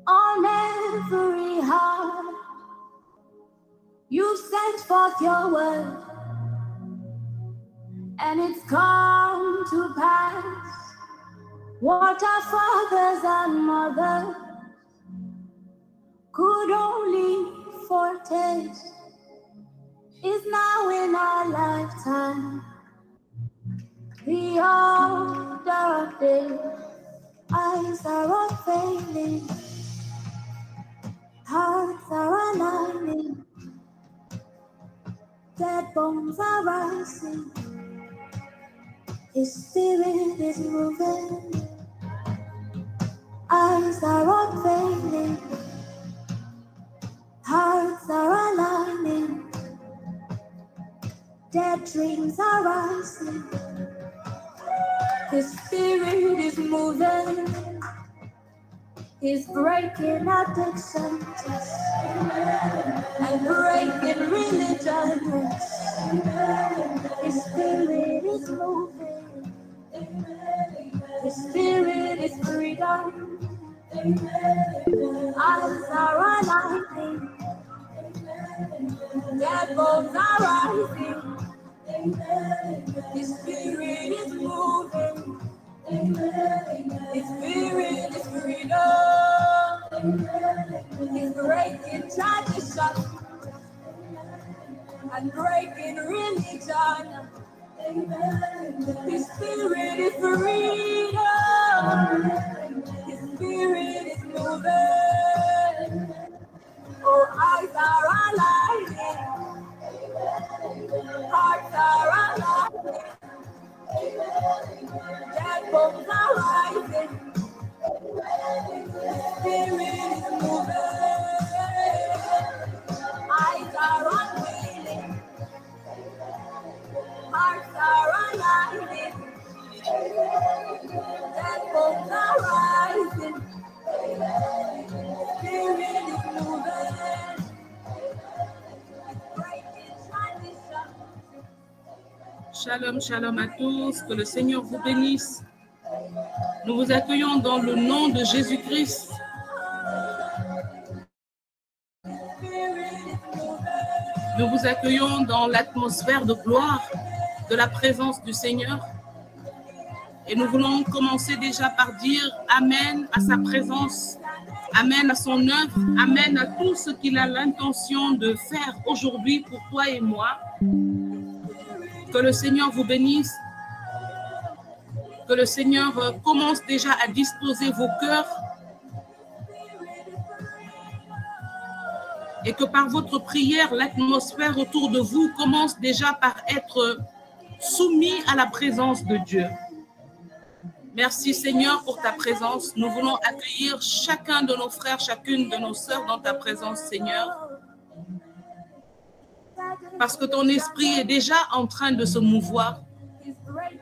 on every heart. You sent forth your word, and it's come to pass. What our fathers and mothers could only foretaste is now in our lifetime. The order of day, eyes are unfailing, hearts are aligning, dead bones are rising, His spirit is moving, eyes are unfailing, hearts are aligning, dead dreams are rising, His spirit is moving, He's breaking addictions and breaking religion. His spirit is moving, His spirit is freedom. Eyes are aligning, dead bones are rising. His spirit is moving, His spirit is freedom. He's breaking tradition and breaking religion. His spirit is freedom. His spirit is moving. Oh, eyes are aligning, hearts are aligning, dead bones are rising, spirit is moving, eyes are unveiling, hearts are aligning, dead bones are rising, spirit is moving. Shalom, shalom à tous, que le Seigneur vous bénisse. Nous vous accueillons dans le nom de Jésus-Christ. Nous vous accueillons dans l'atmosphère de gloire de la présence du Seigneur. Et nous voulons commencer déjà par dire Amen à sa présence, Amen à son œuvre, Amen à tout ce qu'il a l'intention de faire aujourd'hui pour toi et moi. Que le Seigneur vous bénisse, que le Seigneur commence déjà à disposer vos cœurs et que par votre prière, l'atmosphère autour de vous commence déjà par être soumis à la présence de Dieu. Merci Seigneur pour ta présence. Nous voulons accueillir chacun de nos frères, chacune de nos sœurs dans ta présence, Seigneur. Parce que ton esprit est déjà en train de se mouvoir.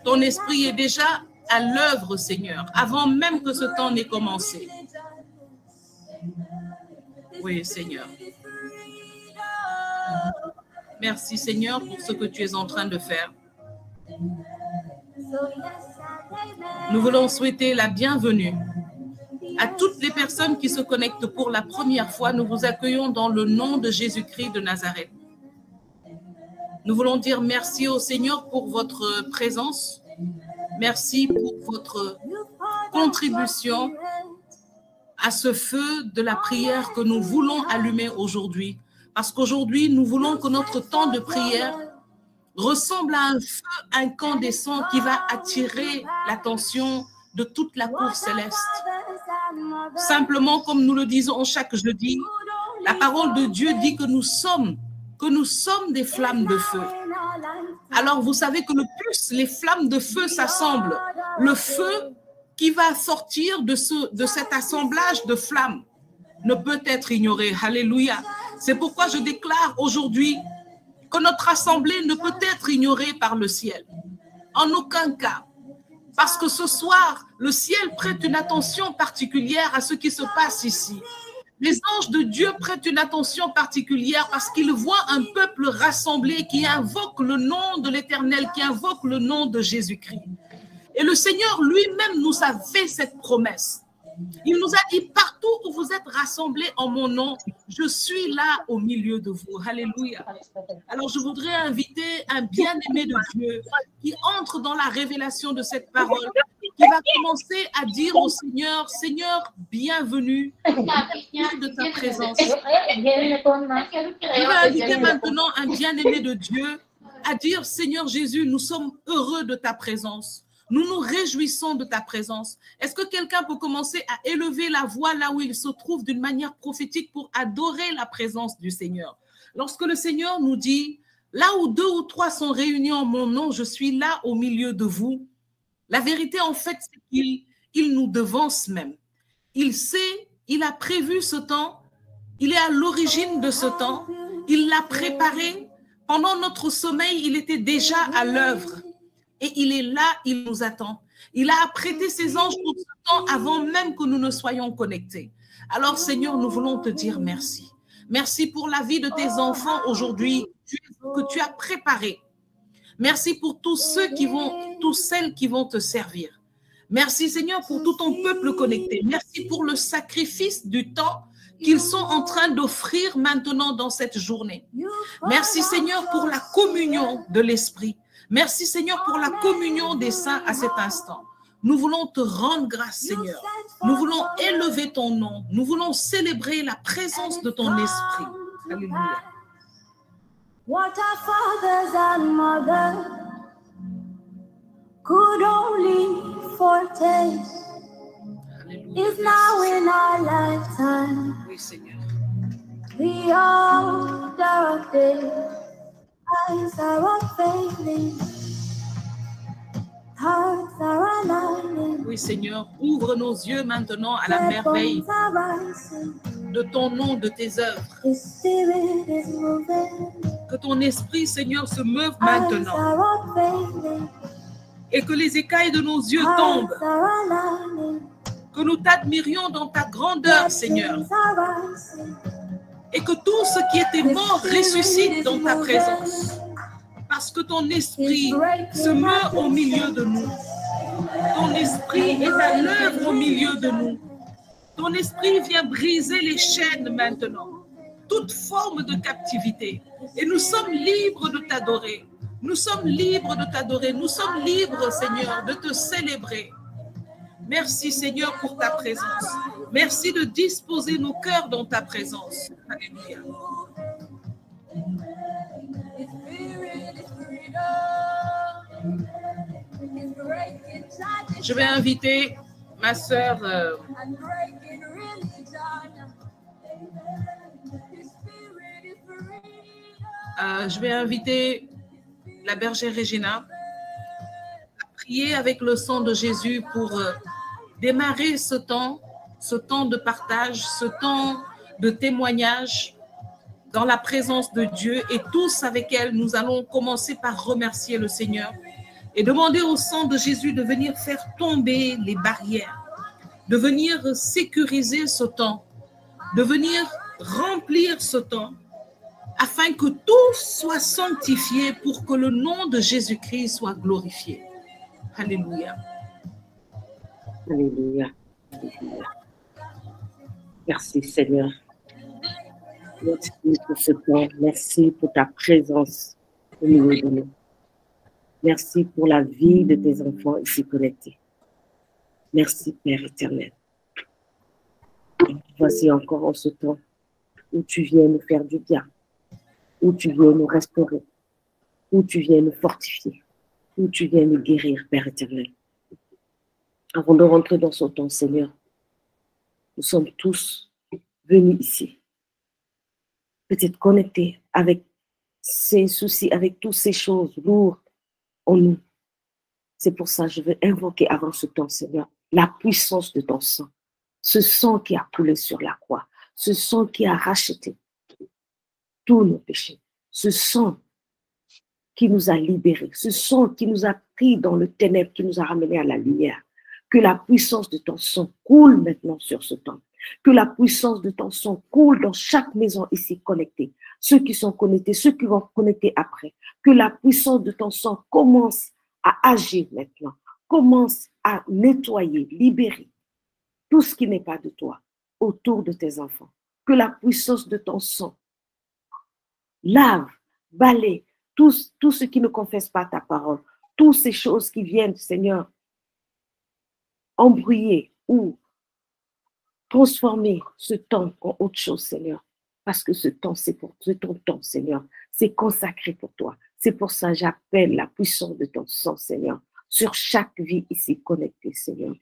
Ton esprit est déjà à l'œuvre, Seigneur, avant même que ce temps n'ait commencé. Oui, Seigneur. Merci, Seigneur, pour ce que tu es en train de faire. Nous voulons souhaiter la bienvenue à toutes les personnes qui se connectent pour la première fois. Nous vous accueillons dans le nom de Jésus-Christ de Nazareth. Nous voulons dire merci au Seigneur pour votre présence. Merci pour votre contribution à ce feu de la prière que nous voulons allumer aujourd'hui. Parce qu'aujourd'hui, nous voulons que notre temps de prière ressemble à un feu incandescent qui va attirer l'attention de toute la cour céleste. Simplement, comme nous le disons chaque jeudi, la parole de Dieu dit que nous sommes des flammes de feu. Alors, vous savez que le plus les flammes de feu s'assemblent, le feu qui va sortir de cet assemblage de flammes ne peut être ignoré. Alléluia. C'est pourquoi je déclare aujourd'hui que notre assemblée ne peut être ignorée par le ciel. En aucun cas. Parce que ce soir, le ciel prête une attention particulière à ce qui se passe ici. Les anges de Dieu prêtent une attention particulière parce qu'ils voient un peuple rassemblé qui invoque le nom de l'Éternel, qui invoque le nom de Jésus-Christ. Et le Seigneur lui-même nous a fait cette promesse. Il nous a dit, partout où vous êtes rassemblés en mon nom, je suis là au milieu de vous. Alléluia. Alors, je voudrais inviter un bien-aimé de Dieu qui entre dans la révélation de cette parole, qui va commencer à dire au Seigneur, Seigneur, bienvenue, bienvenue de ta présence. Je vais inviter maintenant un bien-aimé de Dieu à dire, Seigneur Jésus, nous sommes heureux de ta présence. Nous nous réjouissons de ta présence. Est-ce que quelqu'un peut commencer à élever la voix là où il se trouve d'une manière prophétique pour adorer la présence du Seigneur? Lorsque le Seigneur nous dit, là où 2 ou 3 sont réunis en mon nom, je suis là au milieu de vous. La vérité, en fait, c'est qu'il nous devance même. Il sait, il a prévu ce temps, il est à l'origine de ce temps, il l'a préparé. Pendant notre sommeil, il était déjà à l'œuvre. Et il est là, il nous attend. Il a apprêté ses anges pour ce temps avant même que nous ne soyons connectés. Alors, Seigneur, nous voulons te dire merci. Merci pour la vie de tes enfants aujourd'hui que tu as préparé. Merci pour tous celles qui vont te servir. Merci, Seigneur, pour tout ton peuple connecté. Merci pour le sacrifice du temps qu'ils sont en train d'offrir maintenant dans cette journée. Merci, Seigneur, pour la communion de l'Esprit. Merci, Seigneur, pour la communion des saints à cet instant. Nous voulons te rendre grâce, Seigneur. Nous voulons élever ton nom. Nous voulons célébrer la présence de ton esprit. Alléluia. What our fathers and mothers could only foretaste is now in our lifetime. Oui, Seigneur. The order of day. Eyes are unfailing, hearts are aligning. Oui, Seigneur, ouvre nos yeux maintenant à la merveille de ton nom, de tes œuvres. Que ton esprit, Seigneur, se meuve maintenant. Et que les écailles de nos yeux tombent. Que nous t'admirions dans ta grandeur, Seigneur. Et que tout ce qui était mort ressuscite dans ta présence. Parce que ton esprit se meurt au milieu de nous. Ton esprit est à l'œuvre au milieu de nous. Ton esprit vient briser les chaînes maintenant. Toute forme de captivité. Et nous sommes libres de t'adorer. Nous sommes libres de t'adorer. Nous sommes libres, Seigneur, de te célébrer. Merci, Seigneur, pour ta présence. Merci de disposer nos cœurs dans ta présence. Alléluia. Je vais inviter ma sœur je vais inviter la bergère Regina à prier avec le sang de Jésus pour démarrer ce temps de partage, ce temps de témoignage dans la présence de Dieu. Et tous avec elle, nous allons commencer par remercier le Seigneur et demander au sang de Jésus de venir faire tomber les barrières, de venir sécuriser ce temps, de venir remplir ce temps, afin que tout soit sanctifié pour que le nom de Jésus-Christ soit glorifié. Alléluia. Alléluia. Merci Seigneur. Merci pour ce temps. Merci pour ta présence au milieu de nous. Merci pour la vie de tes enfants ici connectés. Merci Père éternel. Voici encore en ce temps où tu viens nous faire du bien, où tu viens nous restaurer, où tu viens nous fortifier, où tu viens nous guérir, Père éternel. Avant de rentrer dans ce temps, Seigneur, nous sommes tous venus ici, peut-être connectés avec ces soucis, avec toutes ces choses lourdes en nous. C'est pour ça que je veux invoquer avant ce temps, Seigneur, la puissance de ton sang, ce sang qui a coulé sur la croix, ce sang qui a racheté tous nos péchés, ce sang qui nous a libérés, ce sang qui nous a pris dans le ténèbre, qui nous a ramenés à la lumière. Que la puissance de ton sang coule maintenant sur ce temps. Que la puissance de ton sang coule dans chaque maison ici connectée. Ceux qui sont connectés, ceux qui vont connecter après. Que la puissance de ton sang commence à agir maintenant. Commence à nettoyer, libérer tout ce qui n'est pas de toi autour de tes enfants. Que la puissance de ton sang lave, balaye tout ce qui ne confesse pas ta parole, toutes ces choses qui viennent, Seigneur, embrouiller ou transformer ce temps en autre chose, Seigneur. Parce que ce temps, c'est ton temps, Seigneur. C'est consacré pour toi. C'est pour ça que j'appelle la puissance de ton sang, Seigneur, sur chaque vie ici connectée, Seigneur.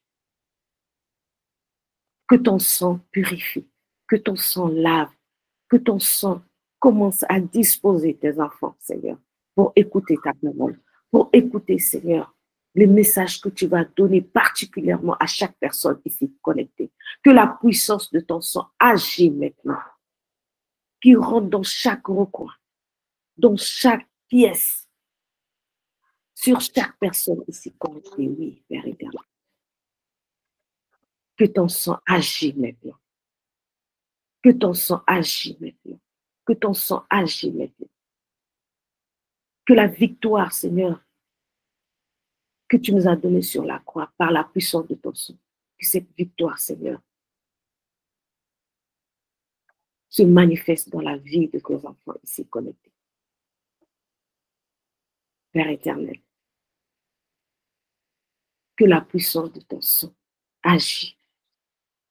Que ton sang purifie, que ton sang lave, que ton sang commence à disposer tes enfants, Seigneur, pour écouter ta parole, pour écouter, Seigneur, les messages que tu vas donner particulièrement à chaque personne ici connectée. Que la puissance de ton sang agit maintenant, qui rentre dans chaque recoin, dans chaque pièce, sur chaque personne ici connectée. Oui, Père éternel. Que ton sang agit maintenant. Que ton sang agit maintenant. Que ton sang agit maintenant. Que la victoire, Seigneur, que tu nous as donnée sur la croix par la puissance de ton sang, que cette victoire, Seigneur, se manifeste dans la vie de tes enfants ici connectés. Père éternel, que la puissance de ton sang agit,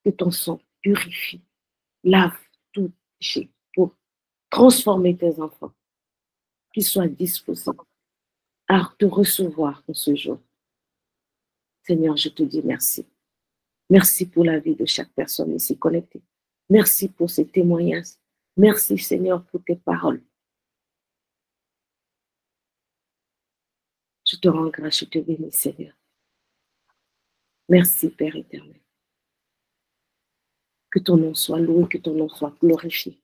que ton sang purifie, lave tout péché pour transformer tes enfants, qu'ils soient disposés à te recevoir en ce jour. Seigneur, je te dis merci. Merci pour la vie de chaque personne ici connectée. Merci pour ces témoignages. Merci, Seigneur, pour tes paroles. Je te rends grâce, je te bénis, Seigneur. Merci, Père éternel. Que ton nom soit loué, que ton nom soit glorifié.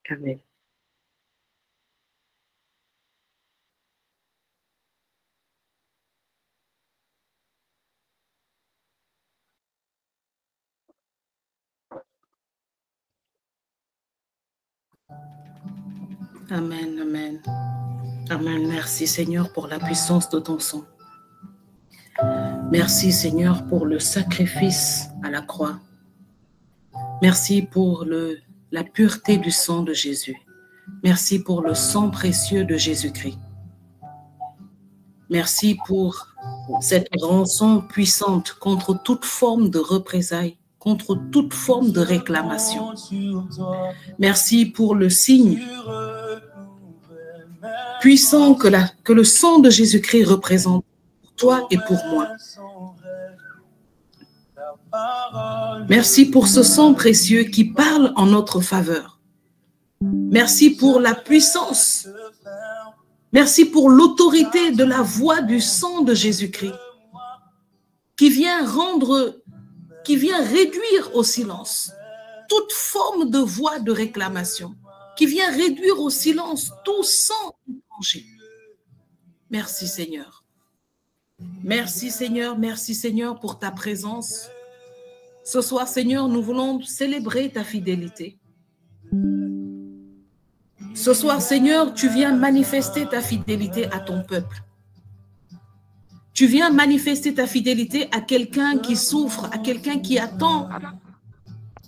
Amen. Amen, amen. Amen. Merci, Seigneur, pour la puissance de ton sang. Merci, Seigneur, pour le sacrifice à la croix. Merci pour la pureté du sang de Jésus. Merci pour le sang précieux de Jésus-Christ. Merci pour cette rançon puissante contre toute forme de représailles, contre toute forme de réclamation. Merci pour le signe puissant que le sang de Jésus-Christ représente pour toi et pour moi. Merci pour ce sang précieux qui parle en notre faveur. Merci pour la puissance. Merci pour l'autorité de la voix du sang de Jésus-Christ qui vient réduire au silence toute forme de voix de réclamation, qui vient réduire au silence tout sang étranger. Merci Seigneur. Merci Seigneur pour ta présence. Ce soir, Seigneur, nous voulons célébrer ta fidélité. Ce soir, Seigneur, tu viens manifester ta fidélité à ton peuple. Tu viens manifester ta fidélité à quelqu'un qui souffre, à quelqu'un qui attend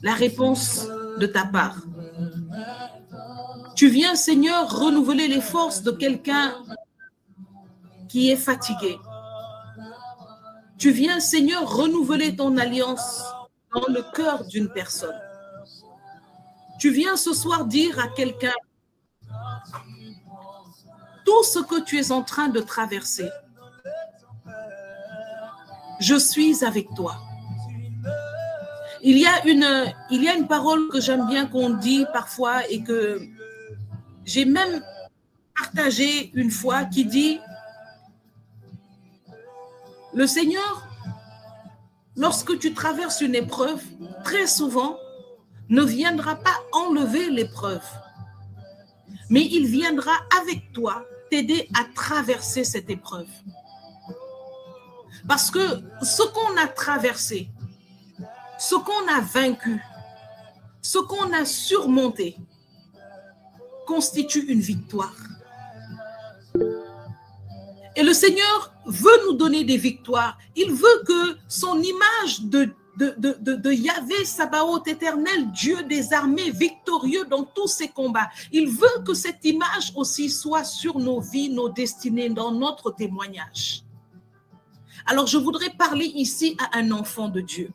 la réponse de ta part. Tu viens, Seigneur, renouveler les forces de quelqu'un qui est fatigué. Tu viens, Seigneur, renouveler ton alliance dans le cœur d'une personne. Tu viens ce soir dire à quelqu'un tout ce que tu es en train de traverser. Je suis avec toi. Il y a une parole que j'aime bien qu'on dit parfois et que j'ai même partagé une fois qui dit: le Seigneur, lorsque tu traverses une épreuve, très souvent, ne viendra pas enlever l'épreuve, mais il viendra avec toi t'aider à traverser cette épreuve. Parce que ce qu'on a traversé, ce qu'on a vaincu, ce qu'on a surmonté, constitue une victoire. Et le Seigneur veut nous donner des victoires. Il veut que son image de Yahvé Sabaoth, éternel Dieu des armées, victorieux dans tous ses combats. Il veut que cette image aussi soit sur nos vies, nos destinées, dans notre témoignage. Alors je voudrais parler ici à un enfant de Dieu.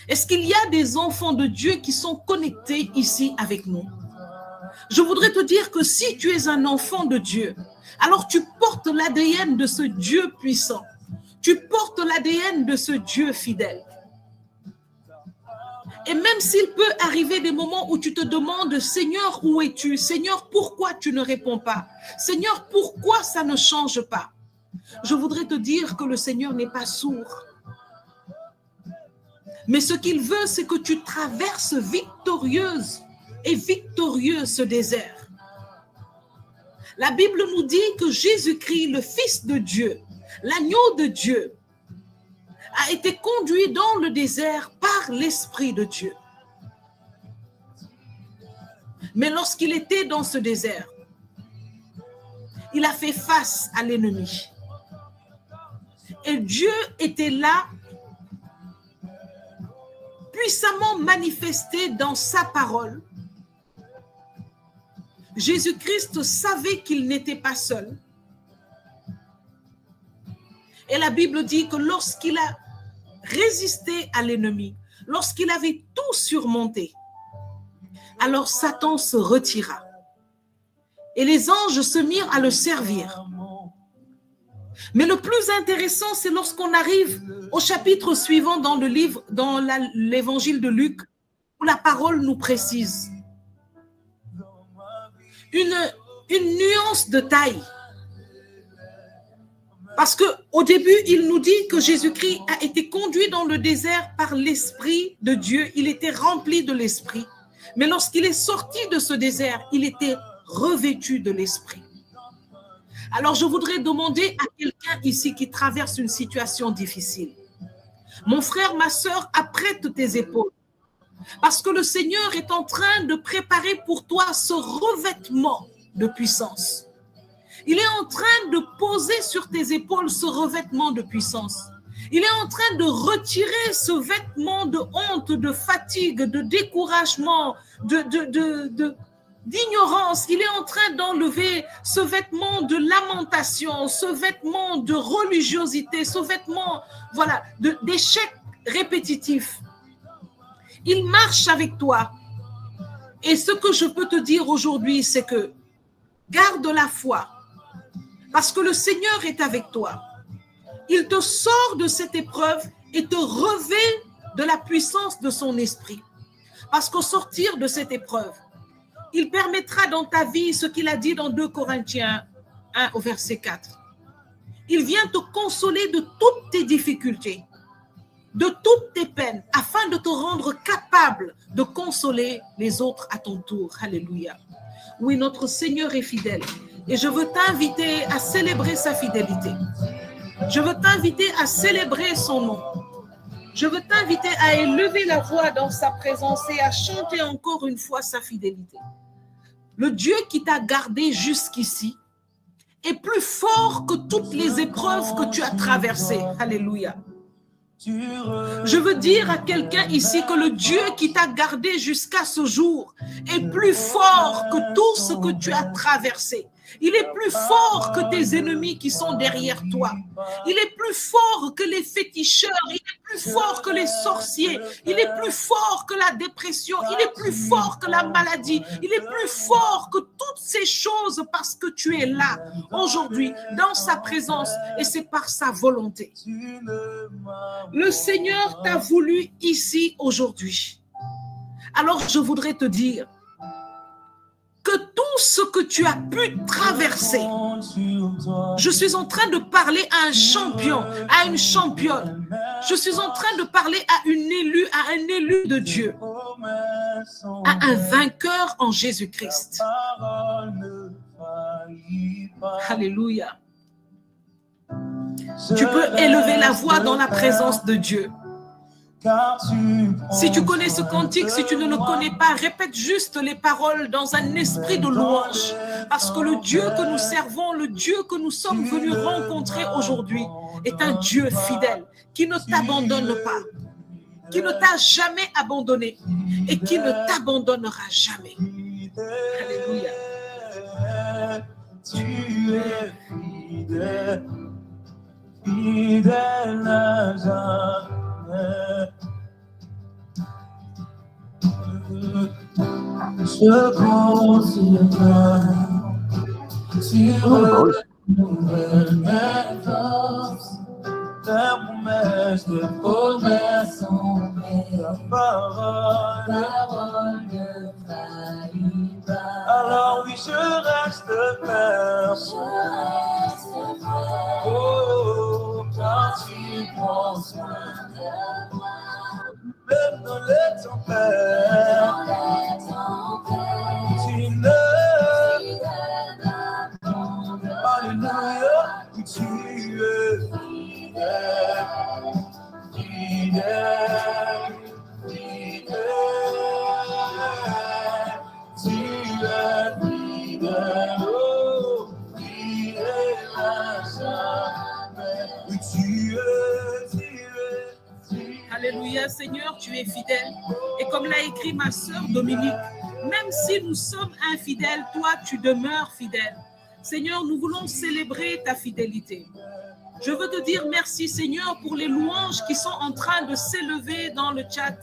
Est-ce qu'il y a des enfants de Dieu qui sont connectés ici avec nous? Je voudrais te dire que si tu es un enfant de Dieu, alors tu portes l'ADN de ce Dieu puissant. Tu portes l'ADN de ce Dieu fidèle. Et même s'il peut arriver des moments où tu te demandes, Seigneur, où es-tu? Seigneur, pourquoi tu ne réponds pas? Seigneur, pourquoi ça ne change pas? Je voudrais te dire que le Seigneur n'est pas sourd. Mais ce qu'il veut, c'est que tu traverses victorieuse et victorieux ce désert. La Bible nous dit que Jésus-Christ, le Fils de Dieu, l'agneau de Dieu, a été conduit dans le désert par l'Esprit de Dieu. Mais lorsqu'il était dans ce désert, il a fait face à l'ennemi. Et Dieu était là, puissamment manifesté dans sa parole. Jésus-Christ savait qu'il n'était pas seul. Et la Bible dit que lorsqu'il a résisté à l'ennemi, lorsqu'il avait tout surmonté, alors Satan se retira. Et les anges se mirent à le servir. Mais le plus intéressant, c'est lorsqu'on arrive au chapitre suivant dans le livre, dans l'évangile de Luc, où la parole nous précise une nuance de taille. Parce qu'au début, il nous dit que Jésus-Christ a été conduit dans le désert par l'Esprit de Dieu. Il était rempli de l'Esprit. Mais lorsqu'il est sorti de ce désert, il était revêtu de l'Esprit. Alors, je voudrais demander à quelqu'un ici qui traverse une situation difficile. Mon frère, ma soeur, apprête tes épaules. Parce que le Seigneur est en train de préparer pour toi ce revêtement de puissance. Il est en train de poser sur tes épaules ce revêtement de puissance. Il est en train de retirer ce vêtement de honte, de fatigue, de découragement, d'ignorance. Il est en train d'enlever ce vêtement de lamentation, ce vêtement de religiosité, ce vêtement, voilà, d'échec répétitif. Il marche avec toi. Et ce que je peux te dire aujourd'hui, c'est que garde la foi. Parce que le Seigneur est avec toi. Il te sort de cette épreuve et te revêt de la puissance de son esprit. Parce qu'au sortir de cette épreuve, il permettra dans ta vie ce qu'il a dit dans 2 Corinthiens 1 au verset 4. Il vient te consoler de toutes tes difficultés, de toutes tes peines, afin de te rendre capable de consoler les autres à ton tour. Alléluia. Oui, notre Seigneur est fidèle. Et je veux t'inviter à célébrer sa fidélité. Je veux t'inviter à célébrer son nom. Je veux t'inviter à élever la voix dans sa présence et à chanter encore une fois sa fidélité. Le Dieu qui t'a gardé jusqu'ici est plus fort que toutes les épreuves que tu as traversées. Alléluia. Je veux dire à quelqu'un ici que le Dieu qui t'a gardé jusqu'à ce jour est plus fort que tout ce que tu as traversé. Il est plus fort que tes ennemis qui sont derrière toi. Il est plus fort que les féticheurs. Il est plus fort que les sorciers. Il est plus fort que la dépression. Il est plus fort que la maladie. Il est plus fort que toutes ces choses parce que tu es là aujourd'hui dans sa présence et c'est par sa volonté. Le Seigneur t'a voulu ici aujourd'hui. Alors je voudrais te dire que tout ce que tu as pu traverser, je suis en train de parler à un champion, à une championne. Je suis en train de parler à un élu de Dieu, à un vainqueur en Jésus-Christ. Alléluia. Tu peux élever la voix dans la présence de Dieu. Si tu connais ce cantique, si tu ne le connais pas, répète juste les paroles dans un esprit de louange. Parce que le Dieu que nous servons, le Dieu que nous sommes venus rencontrer aujourd'hui est un Dieu fidèle qui ne t'abandonne pas, qui ne t'a jamais abandonné et qui ne t'abandonnera jamais. Alléluia. Tu es fidèle, fidèle à jamais. Je confie sur nouvelle force. Ta promesse de promesse en ta parole ne faillit pas. Alors oui, je reste ferme. Oh, car tu prends soin de moi. Même dans les tempêtes, tu ne m'abandonnes. Alléluia, tu es fidèle, fidèle, fidèle. Tu es fidèle, oh, fidèle à jamais. Oui, tu es. Alléluia, Seigneur, tu es fidèle. Et comme l'a écrit ma sœur Dominique, même si nous sommes infidèles, toi, tu demeures fidèle. Seigneur, nous voulons célébrer ta fidélité. Je veux te dire merci, Seigneur, pour les louanges qui sont en train de s'élever dans le chat.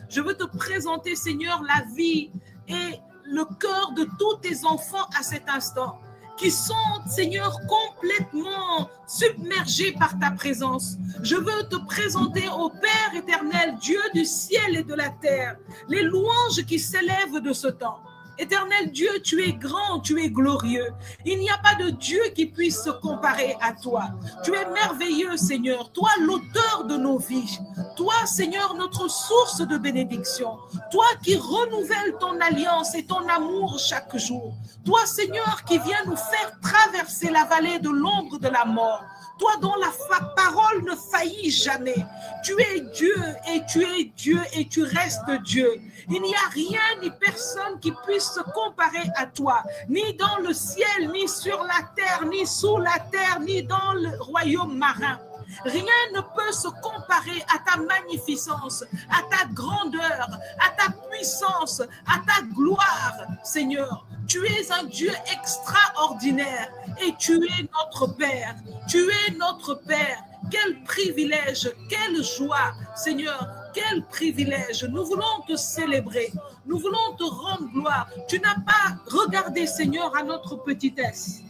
Je veux te présenter, Seigneur, la vie et le cœur de tous tes enfants à cet instant, qui sont, Seigneur, complètement submergés par ta présence. Je veux te présenter au Père éternel, Dieu du ciel et de la terre, les louanges qui s'élèvent de ce temps. Éternel Dieu, tu es grand, tu es glorieux. Il n'y a pas de Dieu qui puisse se comparer à toi. Tu es merveilleux, Seigneur. Toi, l'auteur de nos vies. Toi, Seigneur, notre source de bénédiction. Toi qui renouvelles ton alliance et ton amour chaque jour. Toi, Seigneur, qui viens nous faire traverser la vallée de l'ombre de la mort. Toi dont la parole ne faillit jamais. Tu es Dieu et tu es Dieu et tu restes Dieu. Il n'y a rien ni personne qui puisse se comparer à toi, ni dans le ciel, ni sur la terre, ni sous la terre, ni dans le royaume marin. Rien ne peut se comparer à ta magnificence, à ta grandeur, à ta puissance, à ta gloire, Seigneur. Tu es un Dieu extraordinaire et tu es notre Père. Tu es notre Père. Quel privilège, quelle joie, Seigneur, quel privilège. Nous voulons te célébrer. Nous voulons te rendre gloire. Tu n'as pas regardé, Seigneur, à notre petitesse.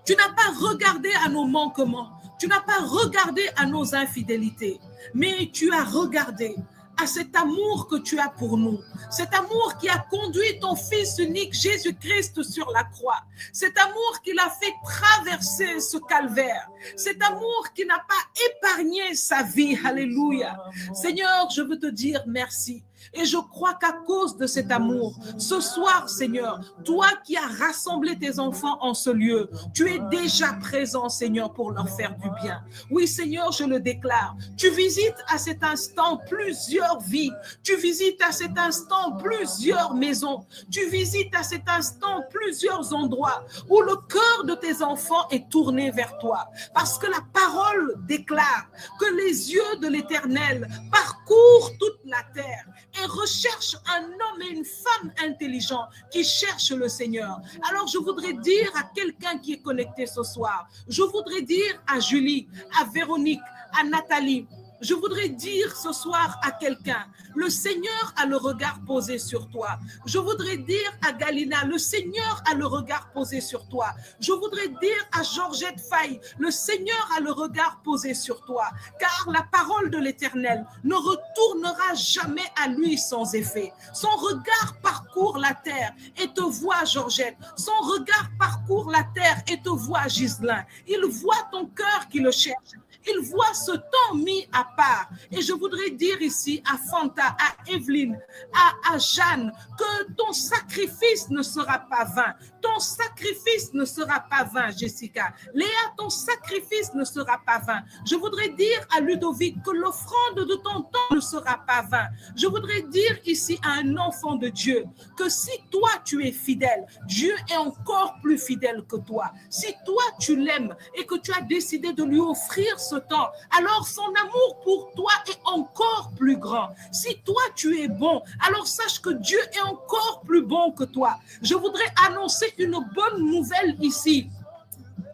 Tu n'as pas regardé à nos manquements. Tu n'as pas regardé à nos infidélités. Mais tu as regardé à cet amour que tu as pour nous, cet amour qui a conduit ton Fils unique Jésus-Christ sur la croix, cet amour qui l'a fait traverser ce calvaire, cet amour qui n'a pas épargné sa vie. Alléluia. Seigneur, je veux te dire merci. Et je crois qu'à cause de cet amour, ce soir, Seigneur, toi qui as rassemblé tes enfants en ce lieu, tu es déjà présent, Seigneur, pour leur faire du bien. Oui, Seigneur, je le déclare. Tu visites à cet instant plusieurs vies. Tu visites à cet instant plusieurs maisons. Tu visites à cet instant plusieurs endroits où le cœur de tes enfants est tourné vers toi. Parce que la parole déclare que les yeux de l'Éternel parcourent toute la terre et recherche un homme et une femme intelligents qui cherchent le Seigneur. Alors je voudrais dire à quelqu'un qui est connecté ce soir, je voudrais dire à Julie, à Véronique, à Nathalie, je voudrais dire ce soir à quelqu'un, le Seigneur a le regard posé sur toi. Je voudrais dire à Galina, le Seigneur a le regard posé sur toi. Je voudrais dire à Georgette Faye, le Seigneur a le regard posé sur toi. Car la parole de l'Éternel ne retournera jamais à lui sans effet. Son regard parcourt la terre et te voit, Georgette. Son regard parcourt la terre et te voit, Ghislain. Il voit ton cœur qui le cherche. Il voit ce temps mis à part. Et je voudrais dire ici à Fanta, à Evelyne, à Jeanne, que ton sacrifice ne sera pas vain. Ton sacrifice ne sera pas vain, Jessica. Léa, ton sacrifice ne sera pas vain. Je voudrais dire à Ludovic que l'offrande de ton temps ne sera pas vain. Je voudrais dire ici à un enfant de Dieu que si toi tu es fidèle, Dieu est encore plus fidèle que toi. Si toi tu l'aimes et que tu as décidé de lui offrir ce temps, alors son amour pour toi est encore plus grand. Si toi tu es bon, alors sache que Dieu est encore plus bon que toi. Je voudrais annoncer une bonne nouvelle ici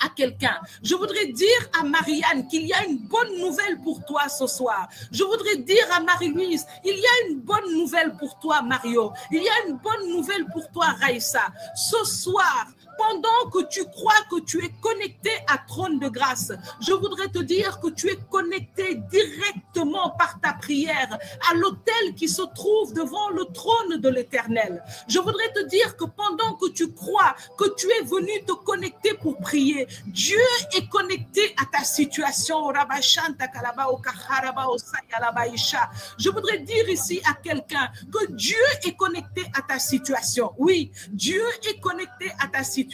à quelqu'un. Je voudrais dire à Marianne qu'il y a une bonne nouvelle pour toi ce soir. Je voudrais dire à Marie-Louise, il y a une bonne nouvelle pour toi, Mario. Il y a une bonne nouvelle pour toi, Raïssa. Ce soir, pendant que tu crois que tu es connecté à Trône de Grâce, je voudrais te dire que tu es connecté directement par ta prière à l'autel qui se trouve devant le trône de l'Éternel. Je voudrais te dire que pendant que tu crois que tu es venu te connecter pour prier, Dieu est connecté à ta situation. Je voudrais dire ici à quelqu'un que Dieu est connecté à ta situation. Oui, Dieu est connecté à ta situation.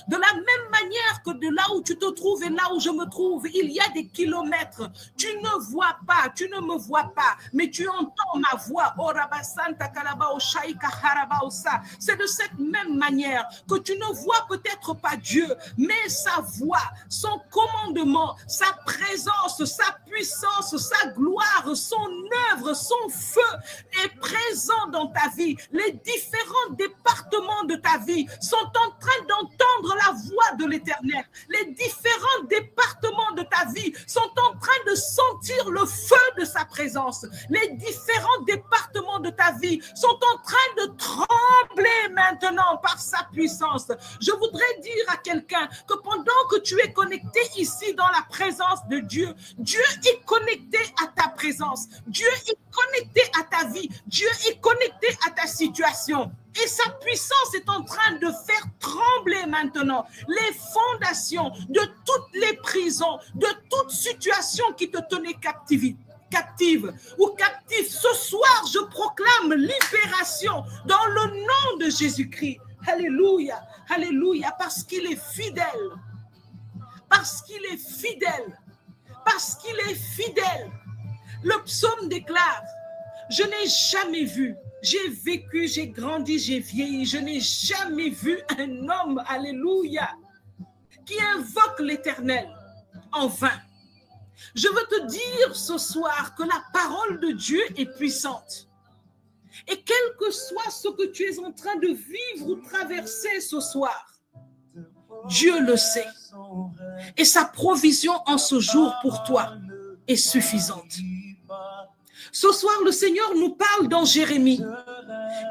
De la même manière que de là où tu te trouves et là où je me trouve, il y a des kilomètres. Tu ne vois pas, tu ne me vois pas, mais tu entends ma voix. C'est de cette même manière que tu ne vois peut-être pas Dieu, mais sa voix, son commandement, sa présence, sa puissance, sa gloire, son œuvre, son feu est présent dans ta vie. Les différents départements de ta vie sont en train d'entendre la voix de l'Éternel. Les différents départements de ta vie sont en train de sentir le feu de sa présence. Les différents départements de ta vie sont en train de trembler maintenant par sa puissance. Je voudrais dire à quelqu'un que pendant que tu es connecté ici dans la présence de Dieu, Dieu est connecté à ta présence. Dieu est connecté à ta vie. Dieu est connecté à ta situation. Et sa puissance est en train de faire trembler maintenant les fondations de toutes les prisons, de toute situation qui te tenait captive ou captif. Ce soir, je proclame libération dans le nom de Jésus-Christ. Alléluia, alléluia, parce qu'il est fidèle. Parce qu'il est fidèle. Parce qu'il est fidèle. Le psaume déclare, je n'ai jamais vu. J'ai vécu, j'ai grandi, j'ai vieilli. Je n'ai jamais vu un homme, alléluia, qui invoque l'Éternel en vain. Je veux te dire ce soir que la parole de Dieu est puissante. Et quel que soit ce que tu es en train de vivre ou traverser ce soir, Dieu le sait. Et sa provision en ce jour pour toi est suffisante. Ce soir, le Seigneur nous parle dans Jérémie.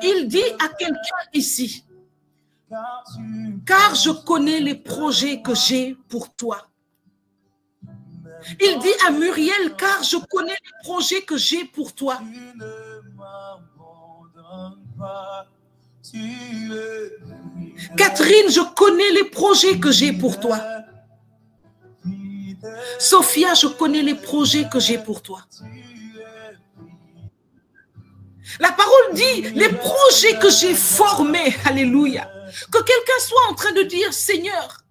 Il dit à quelqu'un ici, car je connais les projets que j'ai pour toi. Il dit à Muriel, car je connais les projets que j'ai pour toi. Catherine, je connais les projets que j'ai pour toi. Sophia, je connais les projets que j'ai pour toi. La parole dit, les projets que j'ai formés, alléluia, que quelqu'un soit en train de dire, Seigneur,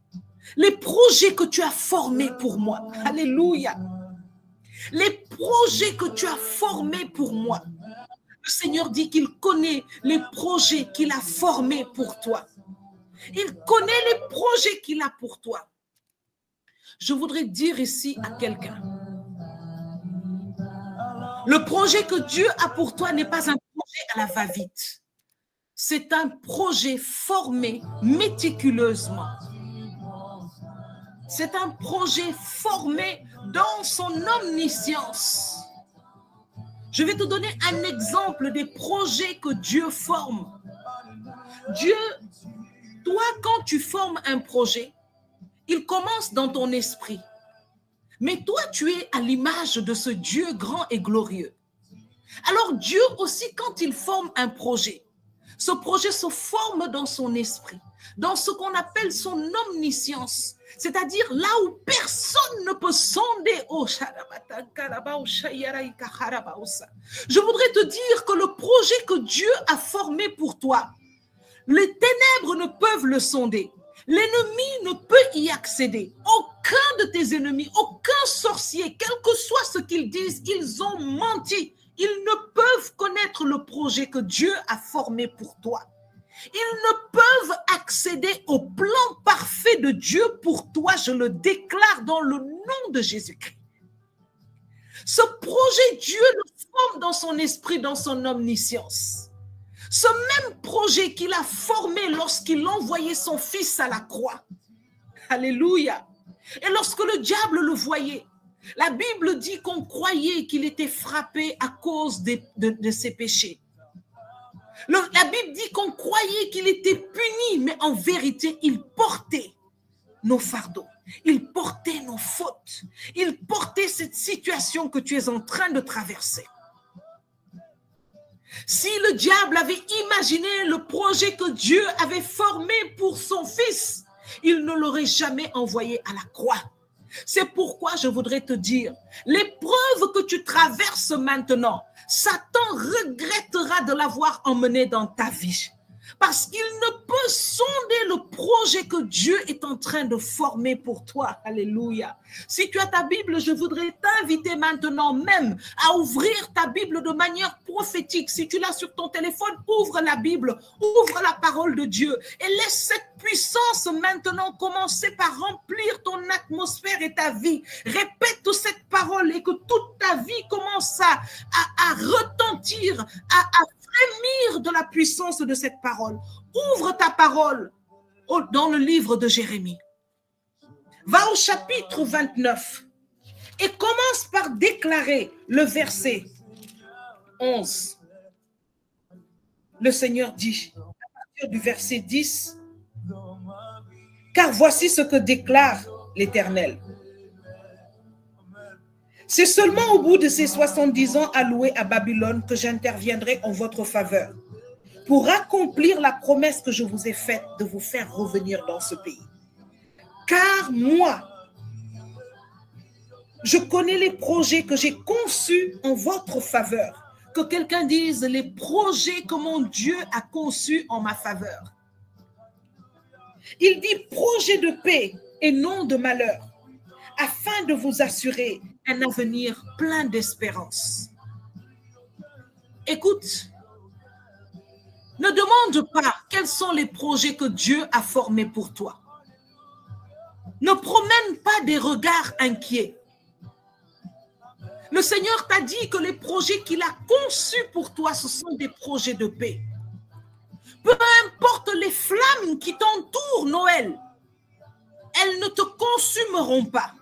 les projets que tu as formés pour moi, alléluia, les projets que tu as formés pour moi. Le Seigneur dit qu'il connaît les projets qu'il a formés pour toi. Il connaît les projets qu'il a pour toi. Je voudrais dire ici à quelqu'un, le projet que Dieu a pour toi n'est pas un projet à la va-vite. C'est un projet formé méticuleusement. C'est un projet formé dans son omniscience. Je vais te donner un exemple des projets que Dieu forme. Dieu, toi, quand tu formes un projet, il commence dans ton esprit. Mais toi, tu es à l'image de ce Dieu grand et glorieux. Alors Dieu aussi, quand il forme un projet, ce projet se forme dans son esprit, dans ce qu'on appelle son omniscience. C'est-à-dire là où personne ne peut sonder. Je voudrais te dire que le projet que Dieu a formé pour toi, les ténèbres ne peuvent le sonder. L'ennemi ne peut y accéder. Aucun de tes ennemis, aucun sorcier, quel que soit ce qu'ils disent, ils ont menti. Ils ne peuvent connaître le projet que Dieu a formé pour toi. Ils ne peuvent accéder au plan parfait de Dieu pour toi. Je le déclare dans le nom de Jésus-Christ. Ce projet, Dieu le forme dans son esprit, dans son omniscience. Ce même projet qu'il a formé lorsqu'il envoyait son fils à la croix. Alléluia. Et lorsque le diable le voyait, la Bible dit qu'on croyait qu'il était frappé à cause de ses péchés. La Bible dit qu'on croyait qu'il était puni, mais en vérité, il portait nos fardeaux. Il portait nos fautes. Il portait cette situation que tu es en train de traverser. Si le diable avait imaginé le projet que Dieu avait formé pour son fils, il ne l'aurait jamais envoyé à la croix. C'est pourquoi je voudrais te dire, l'épreuve que tu traverses maintenant, Satan regrettera de l'avoir emmené dans ta vie. Parce qu'il ne peut sonder le projet que Dieu est en train de former pour toi. Alléluia. Si tu as ta Bible, je voudrais t'inviter maintenant même à ouvrir ta Bible de manière prophétique. Si tu l'as sur ton téléphone, ouvre la Bible, ouvre la parole de Dieu et laisse cette puissance maintenant commencer par remplir ton atmosphère et ta vie. Répète cette parole et que toute ta vie commence à retentir, à frémir de la puissance de cette parole. Ouvre ta parole dans le livre de Jérémie. Va au chapitre 29 et commence par déclarer le verset 11. Le Seigneur dit, à partir du verset 10, « Car voici ce que déclare l'Éternel. C'est seulement au bout de ces 70 ans alloués à Babylone que j'interviendrai en votre faveur pour accomplir la promesse que je vous ai faite de vous faire revenir dans ce pays. Car moi, je connais les projets que j'ai conçus en votre faveur. » Que quelqu'un dise les projets que mon Dieu a conçus en ma faveur. Il dit projet de paix et non de malheur, afin de vous assurer un avenir plein d'espérance. Écoute, ne demande pas quels sont les projets que Dieu a formés pour toi. Ne promène pas des regards inquiets. Le Seigneur t'a dit que les projets qu'il a conçus pour toi, ce sont des projets de paix. Peu importe les flammes qui t'entourent, Noël, elles ne te consumeront pas.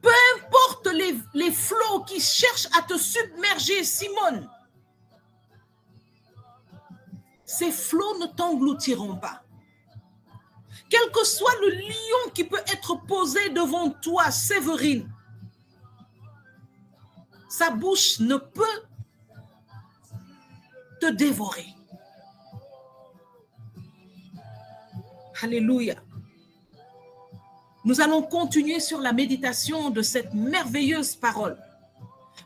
Peu importe les flots qui cherchent à te submerger, Simone, ces flots ne t'engloutiront pas. Quel que soit le lion qui peut être posé devant toi, Séverine, sa bouche ne peut te dévorer. Alléluia. Nous allons continuer sur la méditation de cette merveilleuse parole.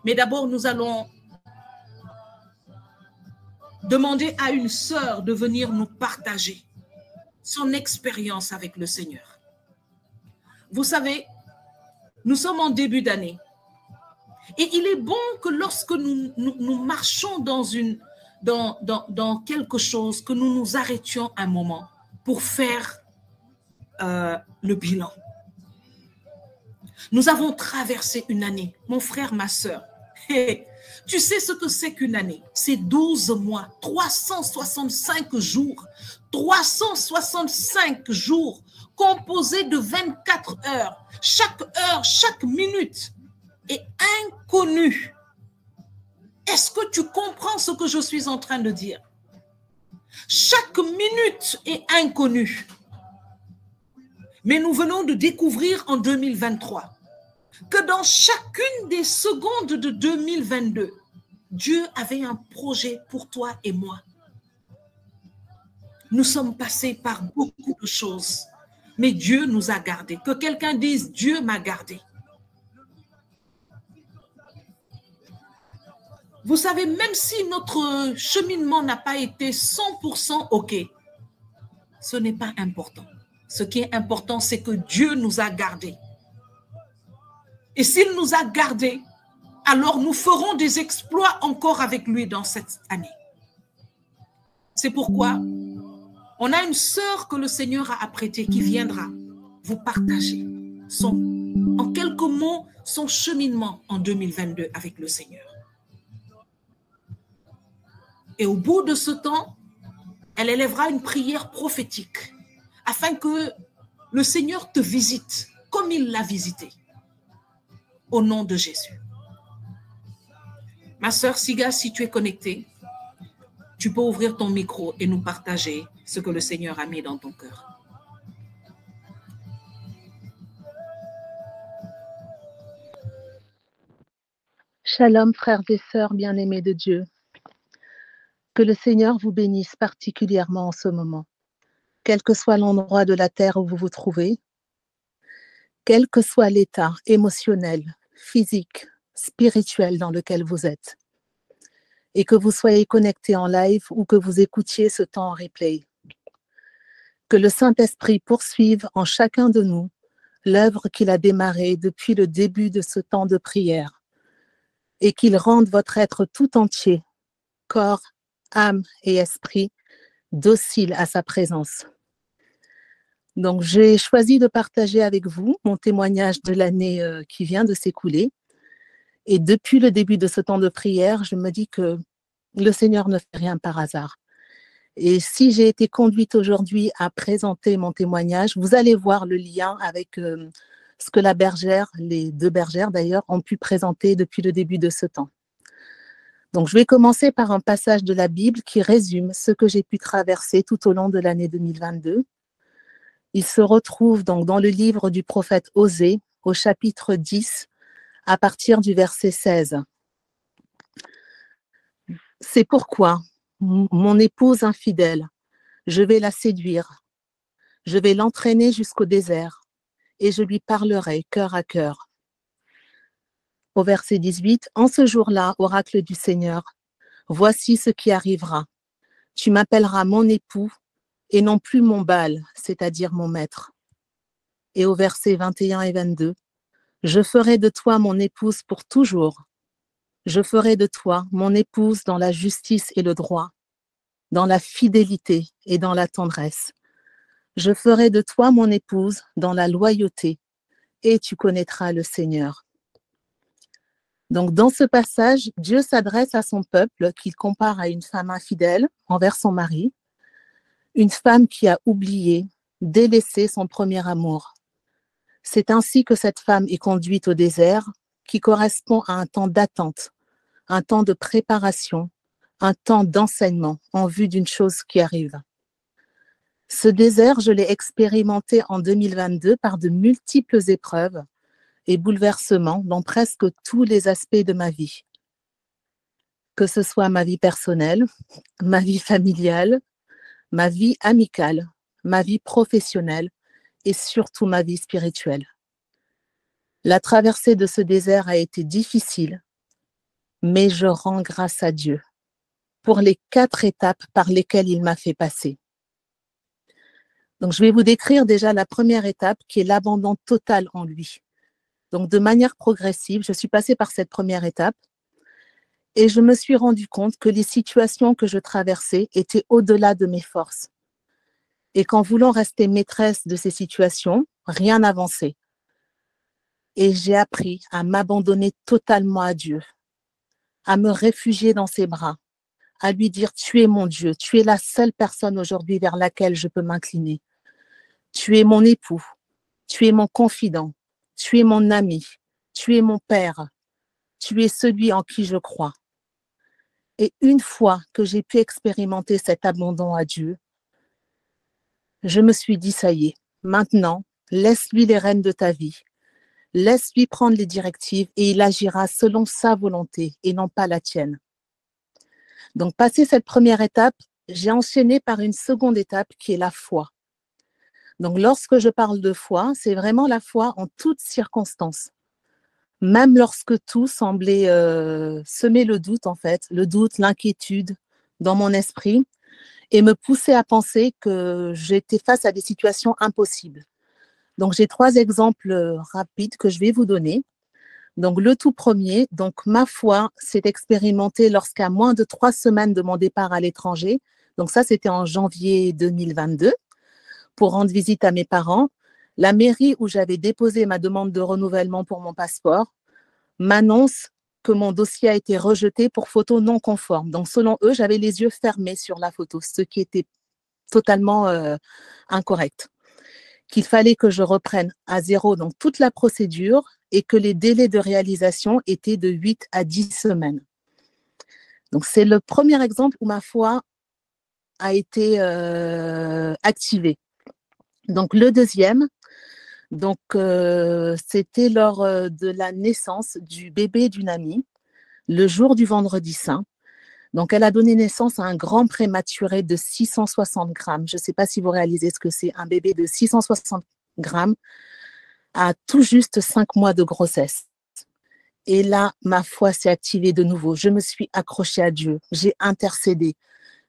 Mais d'abord, nous allons demander à une sœur de venir nous partager son expérience avec le Seigneur. Vous savez, nous sommes en début d'année. Et il est bon que lorsque nous marchons dans quelque chose, que nous nous arrêtions un moment pour faire le bilan. Nous avons traversé une année, mon frère, ma sœur. Hey, tu sais ce que c'est qu'une année? C'est 12 mois, 365 jours. 365 jours composés de 24 heures. Chaque minute est inconnue. Est-ce que tu comprends ce que je suis en train de dire? Chaque minute est inconnue. Mais nous venons de découvrir en 2023 que dans chacune des secondes de 2022, Dieu avait un projet pour toi et moi. Nous sommes passés par beaucoup de choses. mais Dieu nous a gardés. Que quelqu'un dise, Dieu m'a gardé. Vous savez, même si notre cheminement n'a pas été 100% OK, ce n'est pas important. Ce qui est important, c'est que Dieu nous a gardés. Et s'il nous a gardés, alors nous ferons des exploits encore avec lui dans cette année. C'est pourquoi on a une sœur que le Seigneur a apprêtée qui viendra vous partager en quelques mots son cheminement en 2022 avec le Seigneur. Et au bout de ce temps, elle élèvera une prière prophétique afin que le Seigneur te visite comme il l'a visité. Au nom de Jésus. Ma sœur Siga, si tu es connectée, tu peux ouvrir ton micro et nous partager ce que le Seigneur a mis dans ton cœur. Shalom, frères et sœurs bien-aimés de Dieu. Que le Seigneur vous bénisse particulièrement en ce moment, quel que soit l'endroit de la terre où vous vous trouvez, quel que soit l'état émotionnel, physique, spirituel dans lequel vous êtes, et que vous soyez connectés en live ou que vous écoutiez ce temps en replay. Que le Saint-Esprit poursuive en chacun de nous l'œuvre qu'il a démarrée depuis le début de ce temps de prière, et qu'il rende votre être tout entier, corps, âme et esprit, docile à sa présence. Donc, j'ai choisi de partager avec vous mon témoignage de l'année qui vient de s'écouler. Et depuis le début de ce temps de prière, je me dis que le Seigneur ne fait rien par hasard. Et si j'ai été conduite aujourd'hui à présenter mon témoignage, vous allez voir le lien avec ce que la bergère, les deux bergères d'ailleurs, ont pu présenter depuis le début de ce temps. Donc, je vais commencer par un passage de la Bible qui résume ce que j'ai pu traverser tout au long de l'année 2022. Il se retrouve donc dans le livre du prophète Osée, au chapitre 10, à partir du verset 16. C'est pourquoi, mon épouse infidèle, je vais la séduire, je vais l'entraîner jusqu'au désert, et je lui parlerai cœur à cœur. Au verset 18, en ce jour-là, oracle du Seigneur, voici ce qui arrivera. Tu m'appelleras mon époux et non plus mon Baal, c'est-à-dire mon maître. Et au verset 21 et 22, je ferai de toi mon épouse pour toujours. Je ferai de toi mon épouse dans la justice et le droit, dans la fidélité et dans la tendresse. Je ferai de toi mon épouse dans la loyauté, et tu connaîtras le Seigneur. Donc, dans ce passage, Dieu s'adresse à son peuple qu'il compare à une femme infidèle envers son mari, une femme qui a oublié, délaissé son premier amour. C'est ainsi que cette femme est conduite au désert, qui correspond à un temps d'attente, un temps de préparation, un temps d'enseignement en vue d'une chose qui arrive. Ce désert, je l'ai expérimenté en 2022 par de multiples épreuves et bouleversements dans presque tous les aspects de ma vie. Que ce soit ma vie personnelle, ma vie familiale, ma vie amicale, ma vie professionnelle et surtout ma vie spirituelle. La traversée de ce désert a été difficile, mais je rends grâce à Dieu pour les 4 étapes par lesquelles il m'a fait passer. Donc, je vais vous décrire déjà la première étape qui est l'abandon total en lui. Donc, de manière progressive, je suis passée par cette première étape et je me suis rendu compte que les situations que je traversais étaient au-delà de mes forces. Et qu'en voulant rester maîtresse de ces situations, rien n'avançait. Et j'ai appris à m'abandonner totalement à Dieu, à me réfugier dans ses bras, à lui dire « Tu es mon Dieu, tu es la seule personne aujourd'hui vers laquelle je peux m'incliner. Tu es mon époux, tu es mon confident, tu es mon ami, tu es mon père, tu es celui en qui je crois. » Et une fois que j'ai pu expérimenter cet abandon à Dieu, je me suis dit, ça y est, maintenant, laisse-lui les rênes de ta vie. Laisse-lui prendre les directives et il agira selon sa volonté et non pas la tienne. Donc, passé cette première étape, j'ai enchaîné par une seconde étape qui est la foi. Donc, lorsque je parle de foi, c'est vraiment la foi en toutes circonstances. Même lorsque tout semblait semer le doute, en fait, le doute, l'inquiétude dans mon esprit, et me pousser à penser que j'étais face à des situations impossibles. Donc, j'ai 3 exemples rapides que je vais vous donner. Donc, le tout premier, donc ma foi s'est expérimentée lorsqu'à moins de 3 semaines de mon départ à l'étranger, donc ça, c'était en janvier 2022, pour rendre visite à mes parents, la mairie où j'avais déposé ma demande de renouvellement pour mon passeport m'annonce que mon dossier a été rejeté pour photo non conforme. Donc, selon eux, j'avais les yeux fermés sur la photo, ce qui était totalement incorrect. Qu'il fallait que je reprenne à zéro donc toute la procédure et que les délais de réalisation étaient de 8 à 10 semaines. Donc, c'est le premier exemple où ma foi a été activée. Donc, le deuxième, donc, c'était lors de la naissance du bébé d'une amie, le jour du vendredi saint. Donc, elle a donné naissance à un grand prématuré de 660 grammes. Je ne sais pas si vous réalisez ce que c'est, un bébé de 660 grammes à tout juste 5 mois de grossesse. Et là, ma foi s'est activée de nouveau. Je me suis accrochée à Dieu. J'ai intercédé.